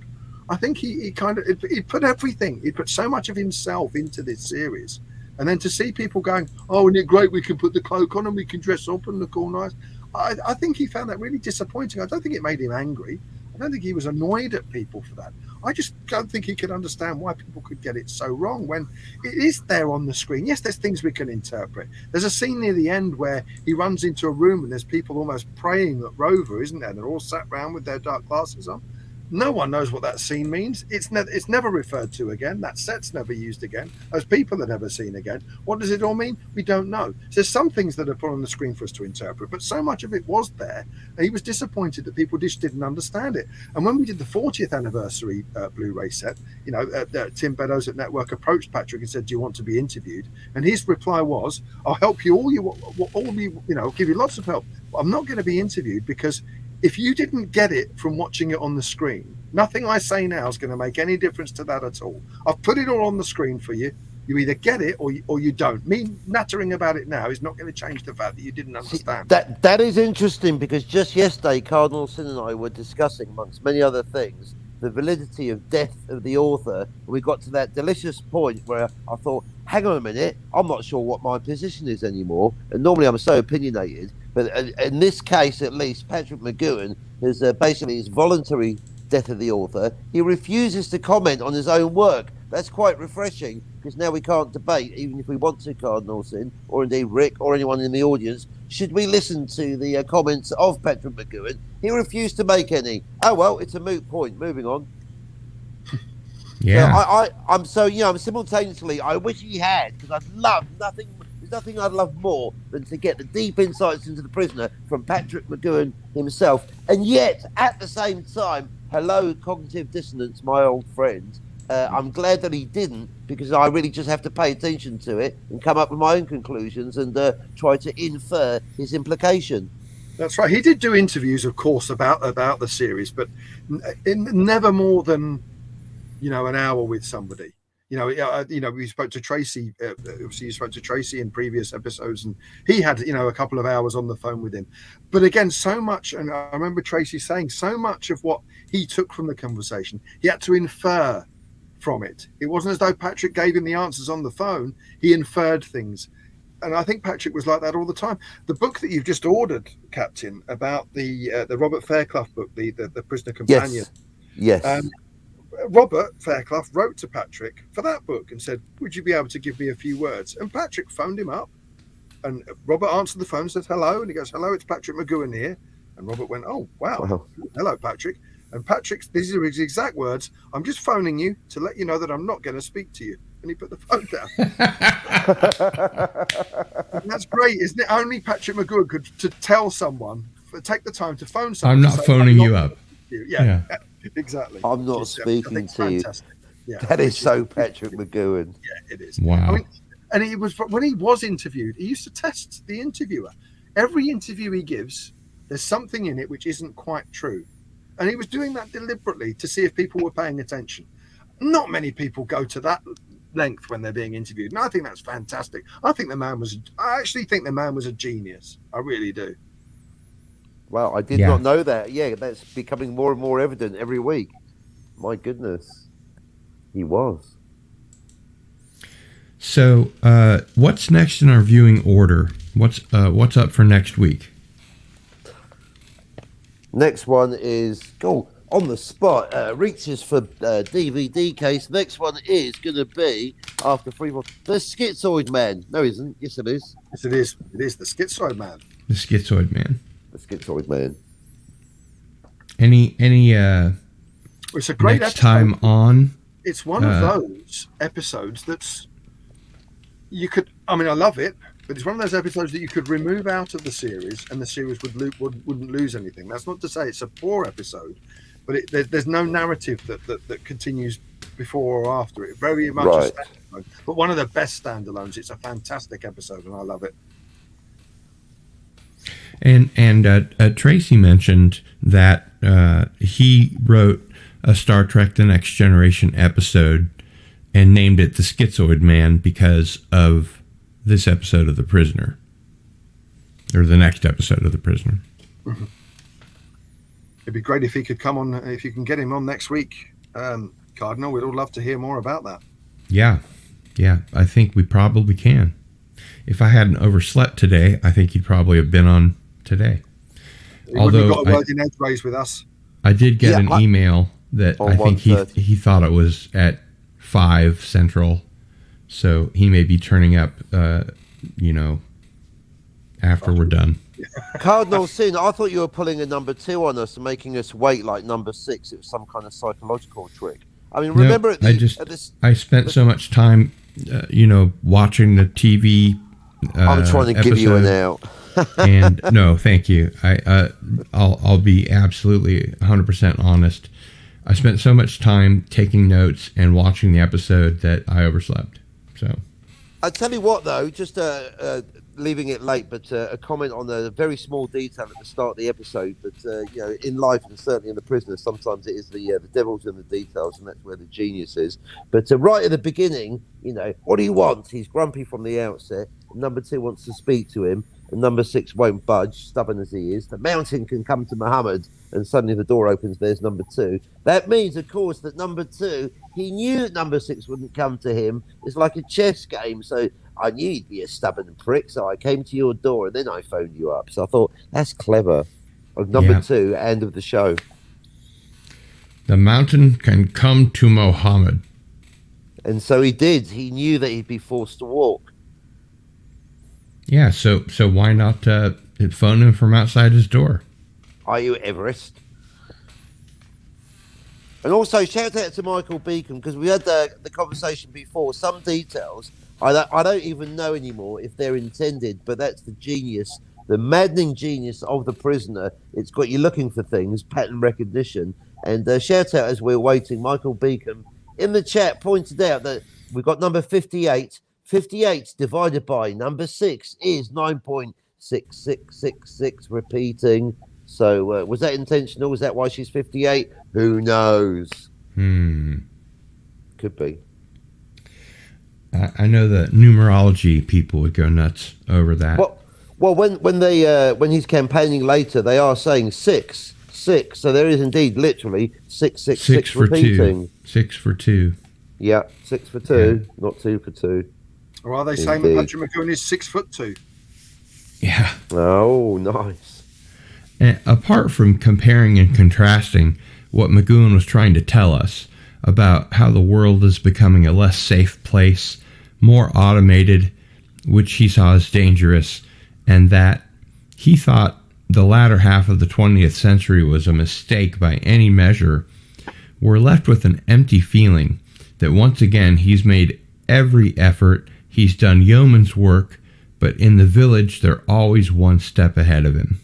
I think he kind of he put everything, he put so much of himself into this series, and then to see people going, "Oh, isn't it great? We can put the cloak on and we can dress up and look all nice." I think he found that really disappointing. I don't think it made him angry. I don't think he was annoyed at people for that. I just don't think he could understand why people could get it so wrong when it is there on the screen. Yes, there's things we can interpret. There's a scene near the end where he runs into a room and there's people almost praying at Rover, isn't there? They're all sat around with their dark glasses on. No one knows what that scene means. It's never referred to again. That set's never used again. Those people are never seen again. What does it all mean? We don't know. So there's some things that are put on the screen for us to interpret, but so much of it was there. And he was disappointed that people just didn't understand it. And when we did the 40th anniversary Blu-ray set, you know, Tim Beddoes at Network approached Patrick and said, "Do you want to be interviewed?" And his reply was, "I'll help you all you know, give you lots of help. But I'm not going to be interviewed because if you didn't get it from watching it on the screen, nothing I say now is going to make any difference to that at all. I've put it all on the screen for you. You either get it or you don't. Me nattering about it now is not going to change the fact that you didn't understand." That is interesting, because just yesterday, Cardinal Sin and I were discussing, amongst many other things, the validity of death of the author. We got to that delicious point where I thought, hang on a minute, I'm not sure what my position is anymore. And normally I'm so opinionated, but in this case, at least, Patrick McGoohan has basically his voluntary death of the author. He refuses to comment on his own work. That's quite refreshing, because now we can't debate, even if we want to, Cardinal Sin, or indeed Rick, or anyone in the audience. Should we listen to the comments of Patrick McGoohan? He refused to make any. Oh, well, it's a moot point. Moving on. Yeah. So I'm so, you know, simultaneously, I wish he had, because I'd love nothing. There's nothing I'd love more than to get the deep insights into the prisoner from Patrick McGoohan himself. And yet, at the same time, hello, cognitive dissonance, my old friend. I'm glad that he didn't, because I really just have to pay attention to it and come up with my own conclusions and try to infer his implication. That's right. He did do interviews, of course, about the series, but never more than, you know, an hour with somebody. You know, we spoke to Tracy. Obviously, you spoke to Tracy in previous episodes, and he had, you know, a couple of hours on the phone with him. But again, so much, and I remember Tracy saying so much of what he took from the conversation, he had to infer from it. It wasn't as though Patrick gave him the answers on the phone. He inferred things. And I think Patrick was like that all the time. The book that you've just ordered, Captain, about the Robert Fairclough book, the Prisoner Companion. Yes. Robert Fairclough wrote to Patrick for that book and said, "Would you be able to give me a few words?" And Patrick phoned him up, and Robert answered the phone and said, "Hello." And he goes, "Hello, it's Patrick McGoohan here." And Robert went, "Oh, wow. Hello, Patrick." And Patrick's, these are his exact words, "I'm just phoning you to let you know that I'm not going to speak to you." And he put the phone down. And that's great, isn't it? Only Patrick McGoohan could to tell someone, take the time to phone someone. I'm not phoning you up. Yeah, exactly. I'm not speaking to you. Yeah, that is so Patrick McGoohan. Yeah, it is. Wow. I mean, and he was, when he was interviewed, he used to test the interviewer. Every interview he gives, there's something in it which isn't quite true. And he was doing that deliberately to see if people were paying attention. Not many people go to that length when they're being interviewed. And I think that's fantastic. I actually think the man was a genius. I really do. Well, I did not know that. Yeah, that's becoming more and more evident every week. My goodness. He was. So, what's next in our viewing order? What's up for next week? Next one is on the spot. Reaches for DVD case. Next one is going to be after the Schizoid Man. No, it isn't. Yes, it is. Yes, it is. It is the Schizoid Man. The Schizoid Man. The Schizoid Man. Any it's a great next episode. time on. It's one of those episodes that's you could. I mean, I love it, but it's one of those episodes that you could remove out of the series, and the series wouldn't lose anything. That's not to say it's a poor episode, but there's no narrative that continues before or after it. Very much a standalone, but one of the best standalones. It's a fantastic episode, and I love it. And Tracy mentioned that he wrote a Star Trek The Next Generation episode and named it The Schizoid Man because of this episode of The Prisoner. Or the next episode of The Prisoner. Mm-hmm. It'd be great if he could come on, if you can get him on next week, Cardinal. We'd all love to hear more about that. Yeah, I think we probably can. If I hadn't overslept today, I think he'd probably have been on today. He wouldn't have got a word in edgeways with us. I did get an email that I think he thought it was at 5 Central, so he may be turning up, after we're done. Cardinal Sin, I thought you were pulling a number 2 on us and making us wait like number 6. It was some kind of psychological trick. I mean, remember I spent so much time, watching the TV. I'm trying to give you an out. And no, thank you. I'll be absolutely 100% honest. I spent so much time taking notes and watching the episode that I overslept. So I tell you what, though, just leaving it late, but a comment on a very small detail at the start of the episode. But in life, and certainly in The Prisoner, sometimes it is the devil's in the details, and that's where the genius is. But right at the beginning, what do you want? He's grumpy from the outset. Number 2 wants to speak to him, and number 6 won't budge, stubborn as he is. The mountain can come to Muhammad, and suddenly the door opens. There's number 2. That means, of course, that number 2, he knew that number 6 wouldn't come to him. It's like a chess game. So I knew you'd be a stubborn prick, so I came to your door, and then I phoned you up. So I thought, that's clever. Of number 2, end of the show. The mountain can come to Muhammad. And so he did. He knew that he'd be forced to walk. Yeah, so why not phone him from outside his door? Are you Everest? And also, shout out to Michael Beacom, because we had the conversation before. Some details, I don't even know anymore if they're intended, but that's the genius, the maddening genius of The Prisoner. It's got you looking for things, pattern recognition. And shout out as we're waiting, Michael Beacom in the chat pointed out that we've got number 58. 58 divided by number 6 is 9.6666, repeating. So was that intentional? Was that why she's 58? Who knows? Could be. I know the numerology people would go nuts over that. Well, when he's campaigning later, they are saying 6. So there is indeed literally 666 repeating. 6 for 2. Yeah, 6 for 2, not 2 for 2. Or are they saying that Patrick McGowan is 6'2"? Yeah. Oh, nice. And apart from comparing and contrasting what McGowan was trying to tell us about how the world is becoming a less safe place, more automated, which he saw as dangerous, and that he thought the latter half of the 20th century was a mistake by any measure, we're left with an empty feeling that once again he's made every effort, he's done yeoman's work, but in the village they're always one step ahead of him.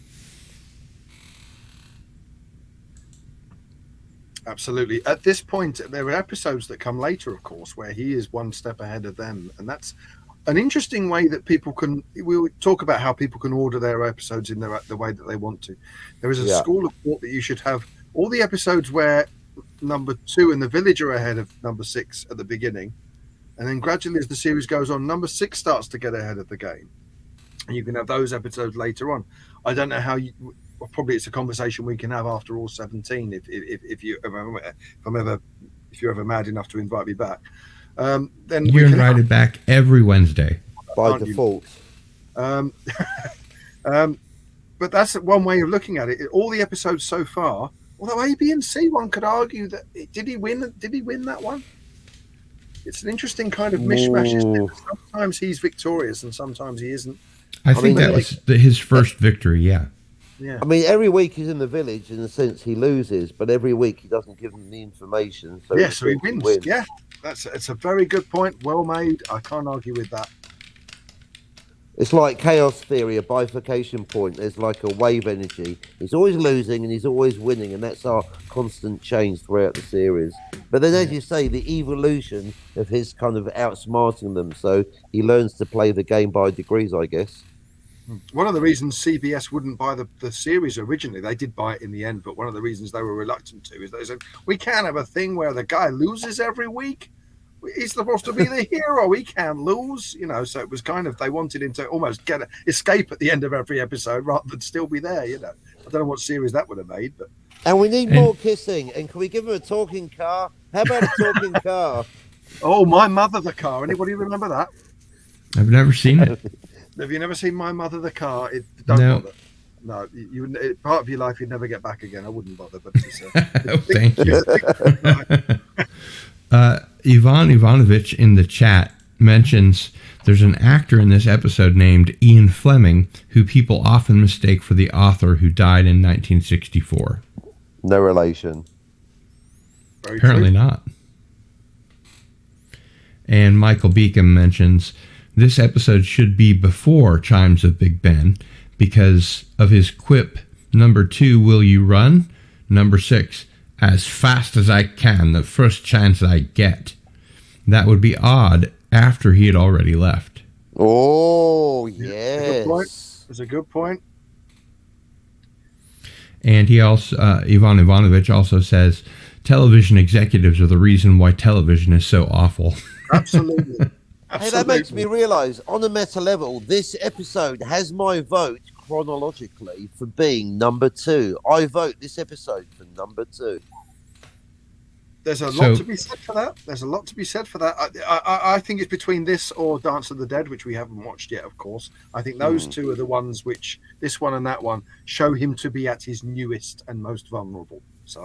Absolutely. At this point, there are episodes that come later, of course, where he is one step ahead of them, and that's an interesting way that people can. We talk about how people can order their episodes in the way that they want to. There is a school of thought that you should have all the episodes where number 2 and the village are ahead of number 6 at the beginning, and then gradually as the series goes on, number 6 starts to get ahead of the game, and you can have those episodes later on. I don't know how you. Well, probably it's a conversation we can have after all 17 if you're ever mad enough to invite me back. Then you're invited back every Wednesday by default. But that's one way of looking at it. All the episodes so far, although A, B, and C, one could argue that did he win that one? It's an interesting kind of mishmash, isn't it? Sometimes he's victorious and sometimes he isn't. I think that was his first victory. Yeah. I mean, every week he's in the village. In a sense, he loses, but every week he doesn't give them the information. So so he wins. Yeah, it's a very good point. Well made. I can't argue with that. It's like chaos theory, a bifurcation point. There's like a wave energy. He's always losing and he's always winning, and that's our constant change throughout the series. But then, as you say, the evolution of his kind of outsmarting them, so he learns to play the game by degrees, I guess. One of the reasons CBS wouldn't buy the series originally, they did buy it in the end, but one of the reasons they were reluctant to is they said, we can't have a thing where the guy loses every week. He's supposed to be the hero. He can't lose, so it was kind of, they wanted him to almost escape at the end of every episode rather than still be there. I don't know what series that would have made, but. And we need more kissing. And can we give him a talking car? How about a talking car? Oh, My Mother the Car. Anybody remember that? I've never seen it. Have you never seen My Mother the Car? No. Bother. No, part of your life you'd never get back again. I wouldn't bother. But thank you. Ivan Ivanovich in the chat mentions there's an actor in this episode named Ian Fleming who people often mistake for the author who died in 1964. No relation. Very Apparently true. not. And Michael Beacom mentions this episode should be before Chimes of Big Ben because of his quip, number 2, will you run? Number 6, as fast as I can, the first chance I get. That would be odd after he had already left. Oh, yes. That's a good point. And he also, Ivan Ivanovich also says, television executives are the reason why television is so awful. Absolutely. Hey, that makes me realise, on a meta level, this episode has my vote chronologically for being number 2. I vote this episode for number 2. There's a lot to be said for that. I think it's between this or Dance of the Dead, which we haven't watched yet, of course. I think those two are the ones which, this one and that one, show him to be at his newest and most vulnerable. So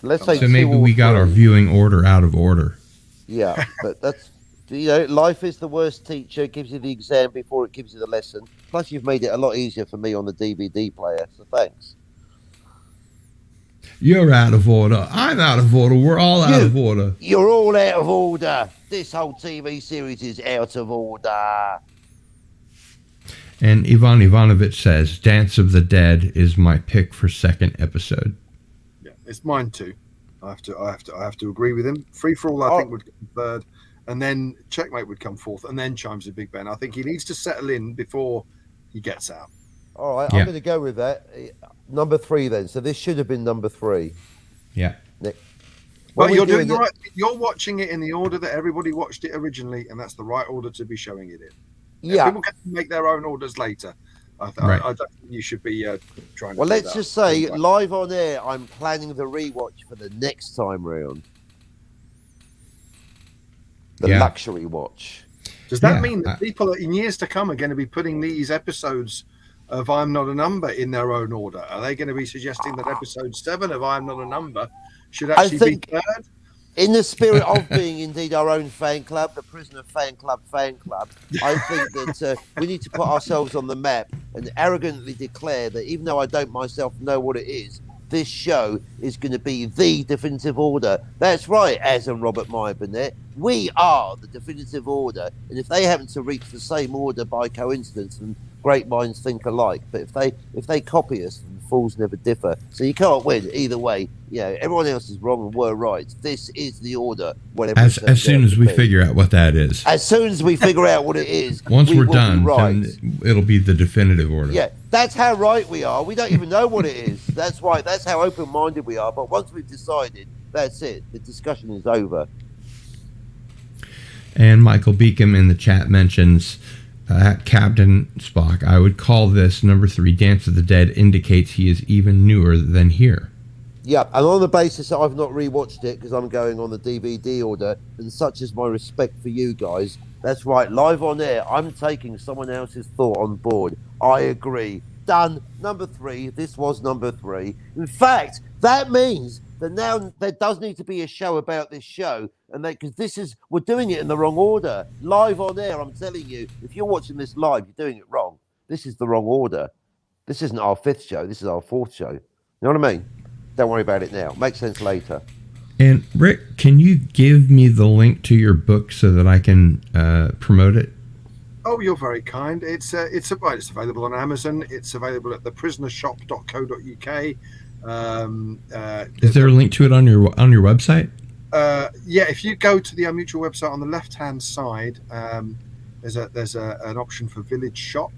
Let's say so maybe we got our viewing order out of order. Yeah, but that's, life is the worst teacher. It gives you the exam before it gives you the lesson. Plus, you've made it a lot easier for me on the DVD player, so thanks. You're out of order. I'm out of order. We're all out of order. You're all out of order. This whole TV series is out of order. And Ivan Ivanovich says, Dance of the Dead is my pick for second episode. Yeah, it's mine too. I have to agree with him. Free for All, I think, would come third, and then Checkmate would come fourth, and then Chimes of Big Ben. I think he needs to settle in before he gets out. All right, I'm going to go with that. Number 3 then. So this should have been number 3. Yeah. Well, you're doing right. You're watching it in the order that everybody watched it originally, and that's the right order to be showing it in. Yeah. People can make their own orders later. I don't think you should be trying to. Well, let's just say, live on air, I'm planning the rewatch for the next time round. The luxury watch. Does that mean that people in years to come are going to be putting these episodes of I'm Not a Number in their own order? Are they going to be suggesting that episode 7 of I'm Not a Number should actually be third? In the spirit of being indeed our own fan club, the Prisoner Fan Club, I think that we need to put ourselves on the map and arrogantly declare that even though I don't myself know what it is, this show is going to be the definitive order. That's right, Az and Robert Meyer Burnett. We are the definitive order. And if they happen to reach the same order by coincidence, then great minds think alike. But if they copy us, then fools never differ. So you can't win either way. Everyone else is wrong and we're right. This is the order. As soon as we figure out what that is. As soon as we figure out what it is. Once we're done, then it'll be the definitive order. Yeah, that's how right we are. We don't even know what it is. That's right. That's how open-minded we are. But once we've decided, that's it. The discussion is over. And Michael Beacom in the chat mentions Captain Spock. I would call this number 3, Dance of the Dead, indicates he is even newer than here. Yeah, and on the basis that I've not rewatched it because I'm going on the DVD order, and such is my respect for you guys. That's right, live on air, I'm taking someone else's thought on board. I agree. Done. Number 3. This was number 3. In fact, that means that now there does need to be a show about this show, and because we're doing it in the wrong order. Live on air, I'm telling you, if you're watching this live, you're doing it wrong. This is the wrong order. This isn't our 5th show. This is our 4th show. You know what I mean? Don't worry about it now. Makes sense later. And Rick, can you give me the link to your book so that I can promote it? Oh, you're very kind. It's available on Amazon. It's available at theprisonershop.co.uk. Is there a link to it on your website? Yeah, if you go to the Unmutual website on the left-hand side, there's an option for Village Shop,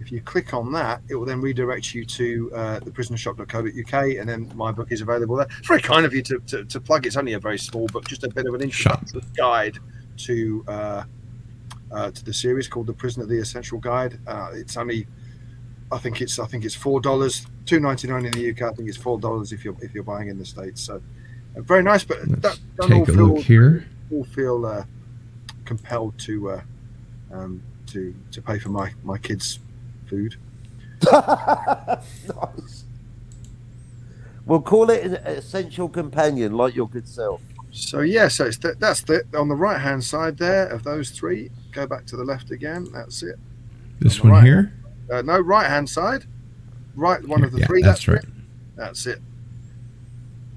If you click on that, it will then redirect you to theprisonershop.co.uk, and then my book is available there. It's very kind of you to plug. It's only a very small book, just a bit of an introductory guide to the series called The Prisoner: The Essential Guide. It's only, I think it's $4, $2.99 in the UK. I think it's $4 if you're buying in the States. So very nice, but Let's take a look here. All feel compelled to pay for my kids' food. Nice. We'll call it an essential companion, like your good self. So yeah, so that's on the right hand side there of those three. Go back to the left again. That's it. This On the one right here? No, right hand side. Right, one of the Yeah, three. that's right. That's it.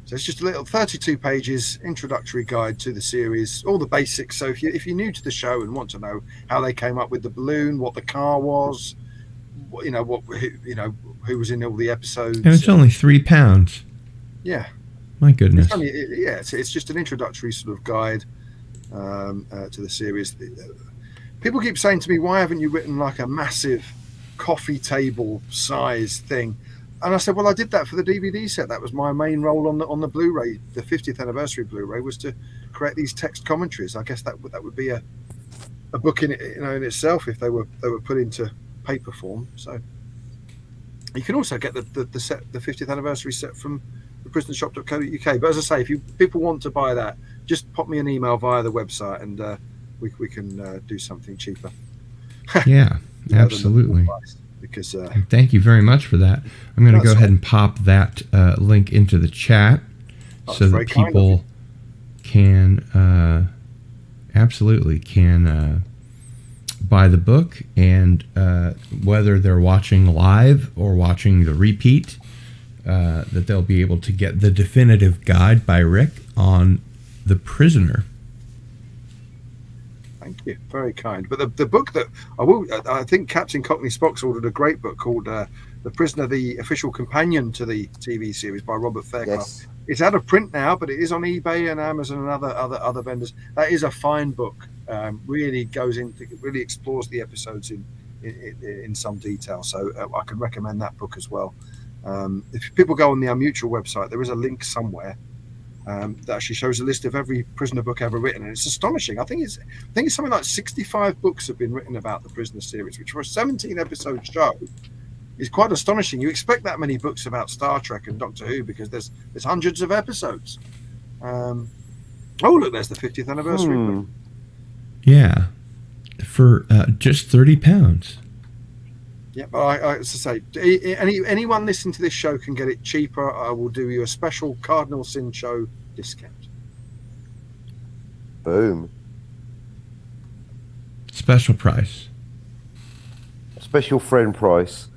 So it's just a little 32 pages introductory guide to the series, all the basics. So if you're new to the show and want to know how they came up with the balloon, what the car was, who was in all the episodes. And it's only £3. Yeah. My goodness. It's just an introductory sort of guide to the series. People keep saying to me, why haven't you written like a massive coffee table size thing? And I said, well, I did that for the DVD set. That was my main role on the Blu-ray. The 50th anniversary Blu-ray was to create these text commentaries. I guess that would be a book in itself if they were put into paper form. So you can also get the set, the 50th anniversary set, from theprisonershop.co.uk. But as I say, if people want to buy that, just pop me an email via the website, and we can do something cheaper. Yeah, absolutely. Because thank you very much for that. I'm going to go ahead and pop that link into the chat so that people can absolutely buy the book, and whether they're watching live or watching the repeat, that they'll be able to get the definitive guide by Rick on The Prisoner. Thank you, very kind. But the book that I think Captain Cockney Spock's ordered a great book called The Prisoner, the official companion to the TV series by Robert Fairclough. Yes. It's out of print now, but it is on eBay and Amazon and other vendors. That is a fine book. Really explores the episodes in some detail. So I can recommend that book as well. If people go on the Unmutual website, there is a link somewhere that actually shows a list of every prisoner book ever written, and it's astonishing. I think it's something like 65 books have been written about the Prisoner series, which for a 17-episode show is quite astonishing. You expect that many books about Star Trek and Doctor Who because there's hundreds of episodes. Oh, look, there's the 50th anniversary book. Yeah, for just £30. Yeah, but I as I say, anyone listening to this show can get it cheaper. I will do you a special Cardinal Sin Show discount. Boom. Special price. Special friend price.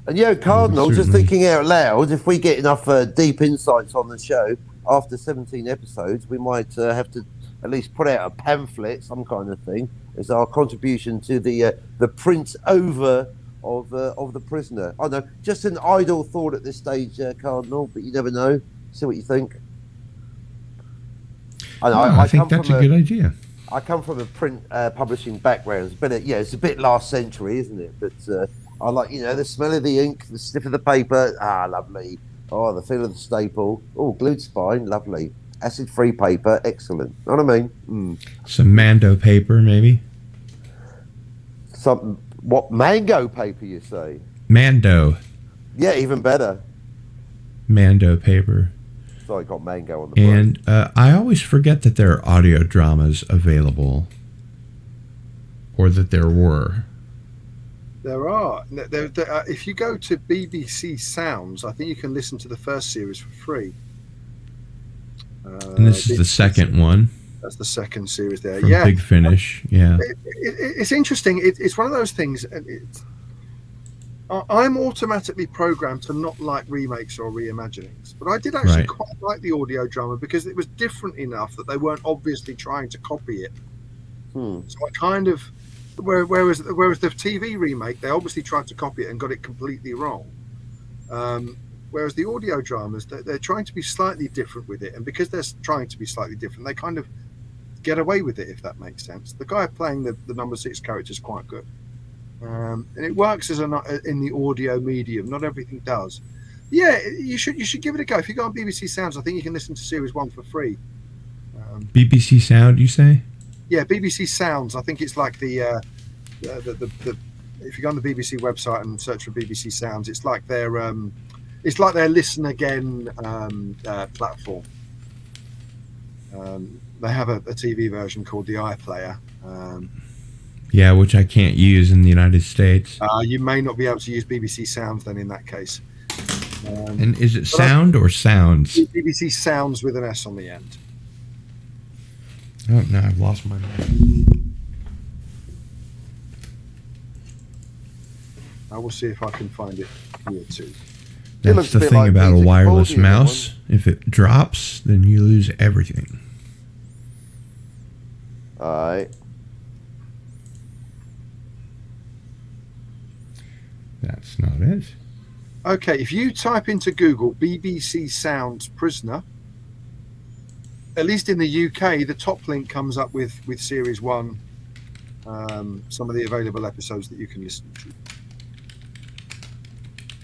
And Cardinal, just certainly. thinking out loud, if we get enough deep insights on the show after 17 episodes, we might have to at least put out a pamphlet, some kind of thing, as our contribution to the print over of The Prisoner. I know, just an idle thought at this stage, Cardinal, but you never know. See what you think. I think that's a good idea. I come from a print publishing background. It's a bit last century, isn't it? But I like, the smell of the ink, the sniff of the paper. Ah, lovely. Oh, the feel of the staple. Oh, glued spine, lovely. Acid-free paper, excellent. Know what I mean? Some Mando paper, maybe. What mango paper, you say? Mando. Yeah, even better. Mando paper. So I got mango on the brain. And I always forget that there are audio dramas available, or that there were. There are. If you go to BBC Sounds, I think you can listen to the first series for free. And this is the second one. That's the second series there. From Big Finish. Yeah. It's interesting. It's one of those things. I'm automatically programmed to not like remakes or reimaginings, but I did actually quite like the audio drama because it was different enough that they weren't obviously trying to copy it. So I kind of, whereas the TV remake, they obviously tried to copy it and got it completely wrong. Whereas the audio dramas, they're trying to be slightly different with it, and because they're trying to be slightly different, they kind of get away with it, if that makes sense. The guy playing the number 6 character is quite good. and it works as in the audio medium. Not everything does. Yeah, you should give it a go. If you go on BBC Sounds, I think you can listen to Series 1 for free. BBC Sound, you say? Yeah, BBC Sounds. I think it's like the if you go on the BBC website and search for BBC Sounds, it's like their Listen Again platform. They have a TV version called the iPlayer. Yeah, which I can't use in the United States. You may not be able to use BBC Sounds then in that case. And is it sound or sounds? BBC Sounds with an S on the end. Oh, no, I've lost my mind. I will see if I can find it here too. That's the thing like about a music wireless audio, mouse. If it drops, then you lose everything. All right. That's not it. Okay, if you type into Google BBC Sounds Prisoner, at least in the UK, the top link comes up with Series 1, some of the available episodes that you can listen to.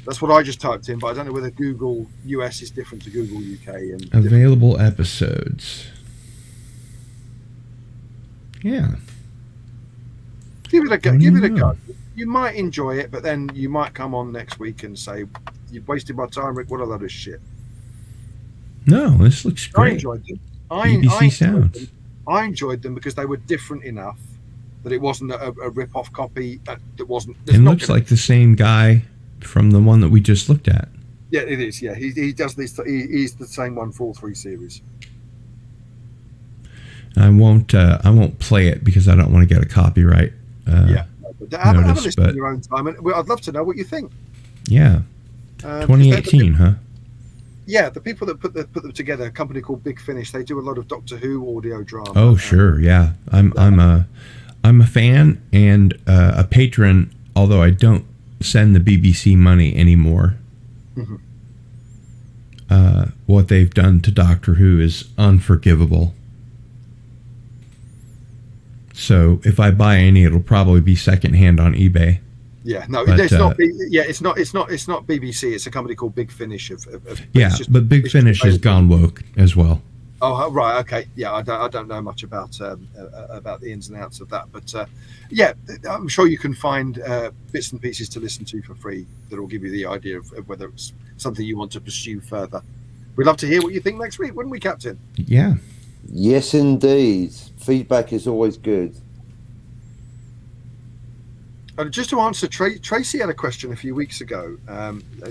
That's what I just typed in, but I don't know whether Google US is different to Google UK. And Available episodes. Yeah. give it a go. What do Give you it a know? go. You might enjoy it, but then you might come on next week and say, "You've wasted my time, Rick. What a load of shit." No, this looks I great. enjoyed them. BBC Sounds. I enjoyed them because they were different enough that it wasn't a rip-off copy. That wasn't. It looks like the same guy from the one that we just looked at. Yeah, it is. Yeah, he does this. He's the same one for all three series. I won't play it because I don't want to get a copyright. But have a notice, listen but- in your own time, and I'd love to know what you think. Yeah. Because 2018, huh? Yeah, the people that put them together, a company called Big Finish, they do a lot of Doctor Who audio drama. Oh, sure. Yeah. I'm a fan and a patron, although I don't send the BBC money anymore. Mhm. What they've done to Doctor Who is unforgivable. So if I buy any, it'll probably be secondhand on eBay. Yeah, no, But, it's not. It's not BBC. It's a company called Big Finish. Yeah, it's just- but Big it's Finish has available. gone woke as well. Oh, right, okay. Yeah, I don't know much about the ins and outs of that, but yeah, I'm sure you can find bits and pieces to listen to for free that will give you the idea of whether it's something you want to pursue further. We'd love to hear what you think next week, wouldn't we, Captain? Yeah. Yes, indeed. Feedback is always good. Just to answer, Tracy had a question a few weeks ago,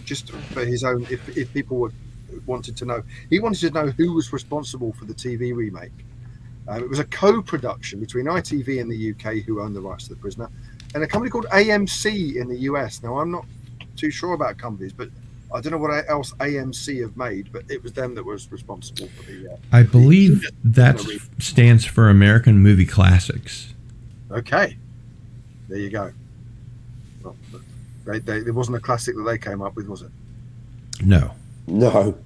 just for his own, if people wanted to know. He wanted to know who was responsible for the TV remake. It was a co-production between ITV in the UK, who owned the rights to The Prisoner, and a company called AMC in the US. Now, I'm not too sure about companies, but I don't know what else AMC have made, but it was them that was responsible for the... I believe that stands for American Movie Classics. Okay. There you go. Well, there wasn't a classic that they came up with, was it? No. No.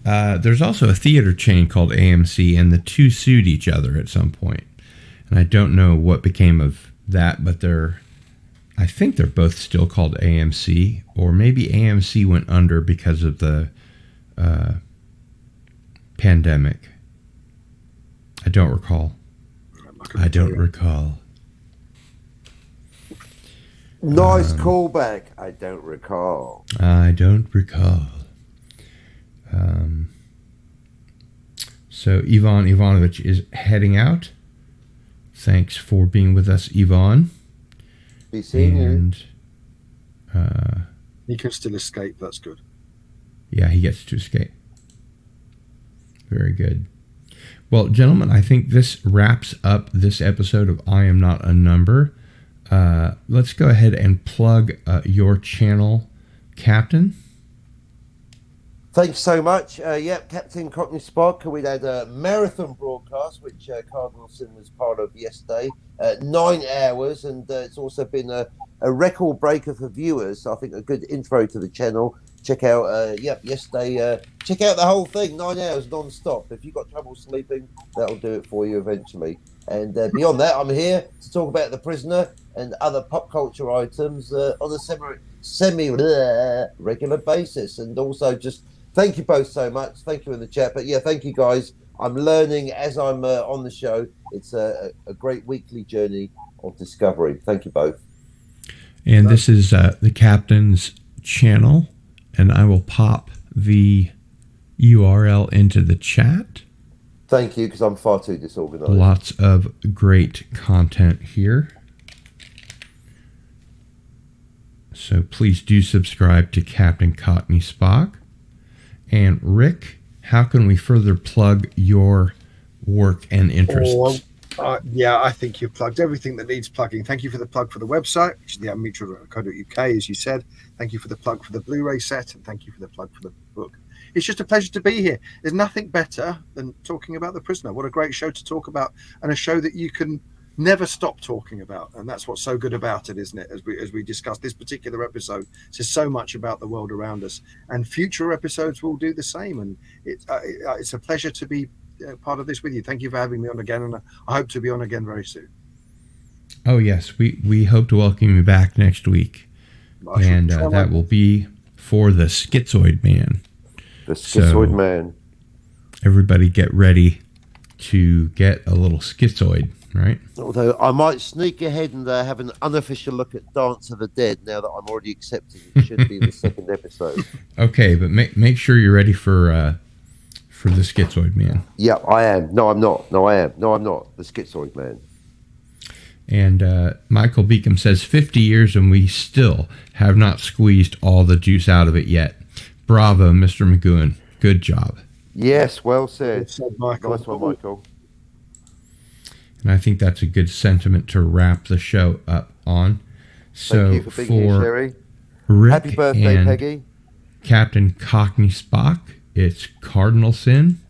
There's also a theater chain called AMC, and the two sued each other at some point. And I don't know what became of that, but I think they're both still called AMC, or maybe AMC went under because of the pandemic. I don't recall. I don't recall. Nice callback. I don't recall. I don't recall. So Ivan Ivanovich is heading out. Thanks for being with us, Ivan. Be seeing you. And He can still escape. That's good. yeah, he gets to escape. Very good. Well, gentlemen, I think this wraps up this episode of I Am Not a Number. Let's go ahead and plug your channel, Captain. Thanks so much. Captain Cockney Spark. We had a marathon broadcast, which Cardinal Sin was part of yesterday, 9 hours, and it's also been a record breaker for viewers. So I think a good intro to the channel. Check out, yesterday, check out the whole thing, 9 hours non-stop. If you've got trouble sleeping, that'll do it for you eventually. And beyond that, I'm here to talk about The Prisoner and other pop culture items on a semi-regular basis. And also just thank you both so much. Thank you in the chat. But yeah, thank you guys. I'm learning as I'm on the show. It's a great weekly journey of discovery. Thank you both. And this is the captain's channel, and I will pop the URL into the chat. Thank you, because I'm far too disorganized. Lots of great content here. So please do subscribe to Captain Cockney Spock. And Rick, how can we further plug your work and interests? Yeah, I think you've plugged everything that needs plugging. Thank you for the plug for the website, which is the Unmutual.co.uk, as you said. Thank you for the plug for the Blu-ray set, and thank you for the plug for the book. It's just a pleasure to be here. There's nothing better than talking about The Prisoner. What a great show to talk about, and a show that you can never stop talking about. And that's what's so good about it, isn't it? As we discussed, this particular episode says so much about the world around us, and future episodes will do the same. And it's a pleasure to be part of this with you. Thank you for having me on again, and I hope to be on again very soon. Oh yes, we hope to welcome you back next week, and that will be for the Schizoid Man. The Schizoid Man. Everybody get ready to get a little schizoid, right? Although I might sneak ahead and have an unofficial look at Dance of the Dead now that I'm already accepting it should be the second episode. Okay, but make sure you're ready for the Schizoid Man. Yeah, I am. No, I'm not. No, I am. No, I'm not. The Schizoid Man. And Michael Beacom says 50 years and we still have not squeezed all the juice out of it yet. Bravo, Mr. McGowan. Good job. Yes, well said. Michael. Nice one, Michael. And I think that's a good sentiment to wrap the show up on. So Thank you for being here, Sherry. Rick Happy birthday, and Peggy. Captain Cockney Spock, it's Cardinal Sin.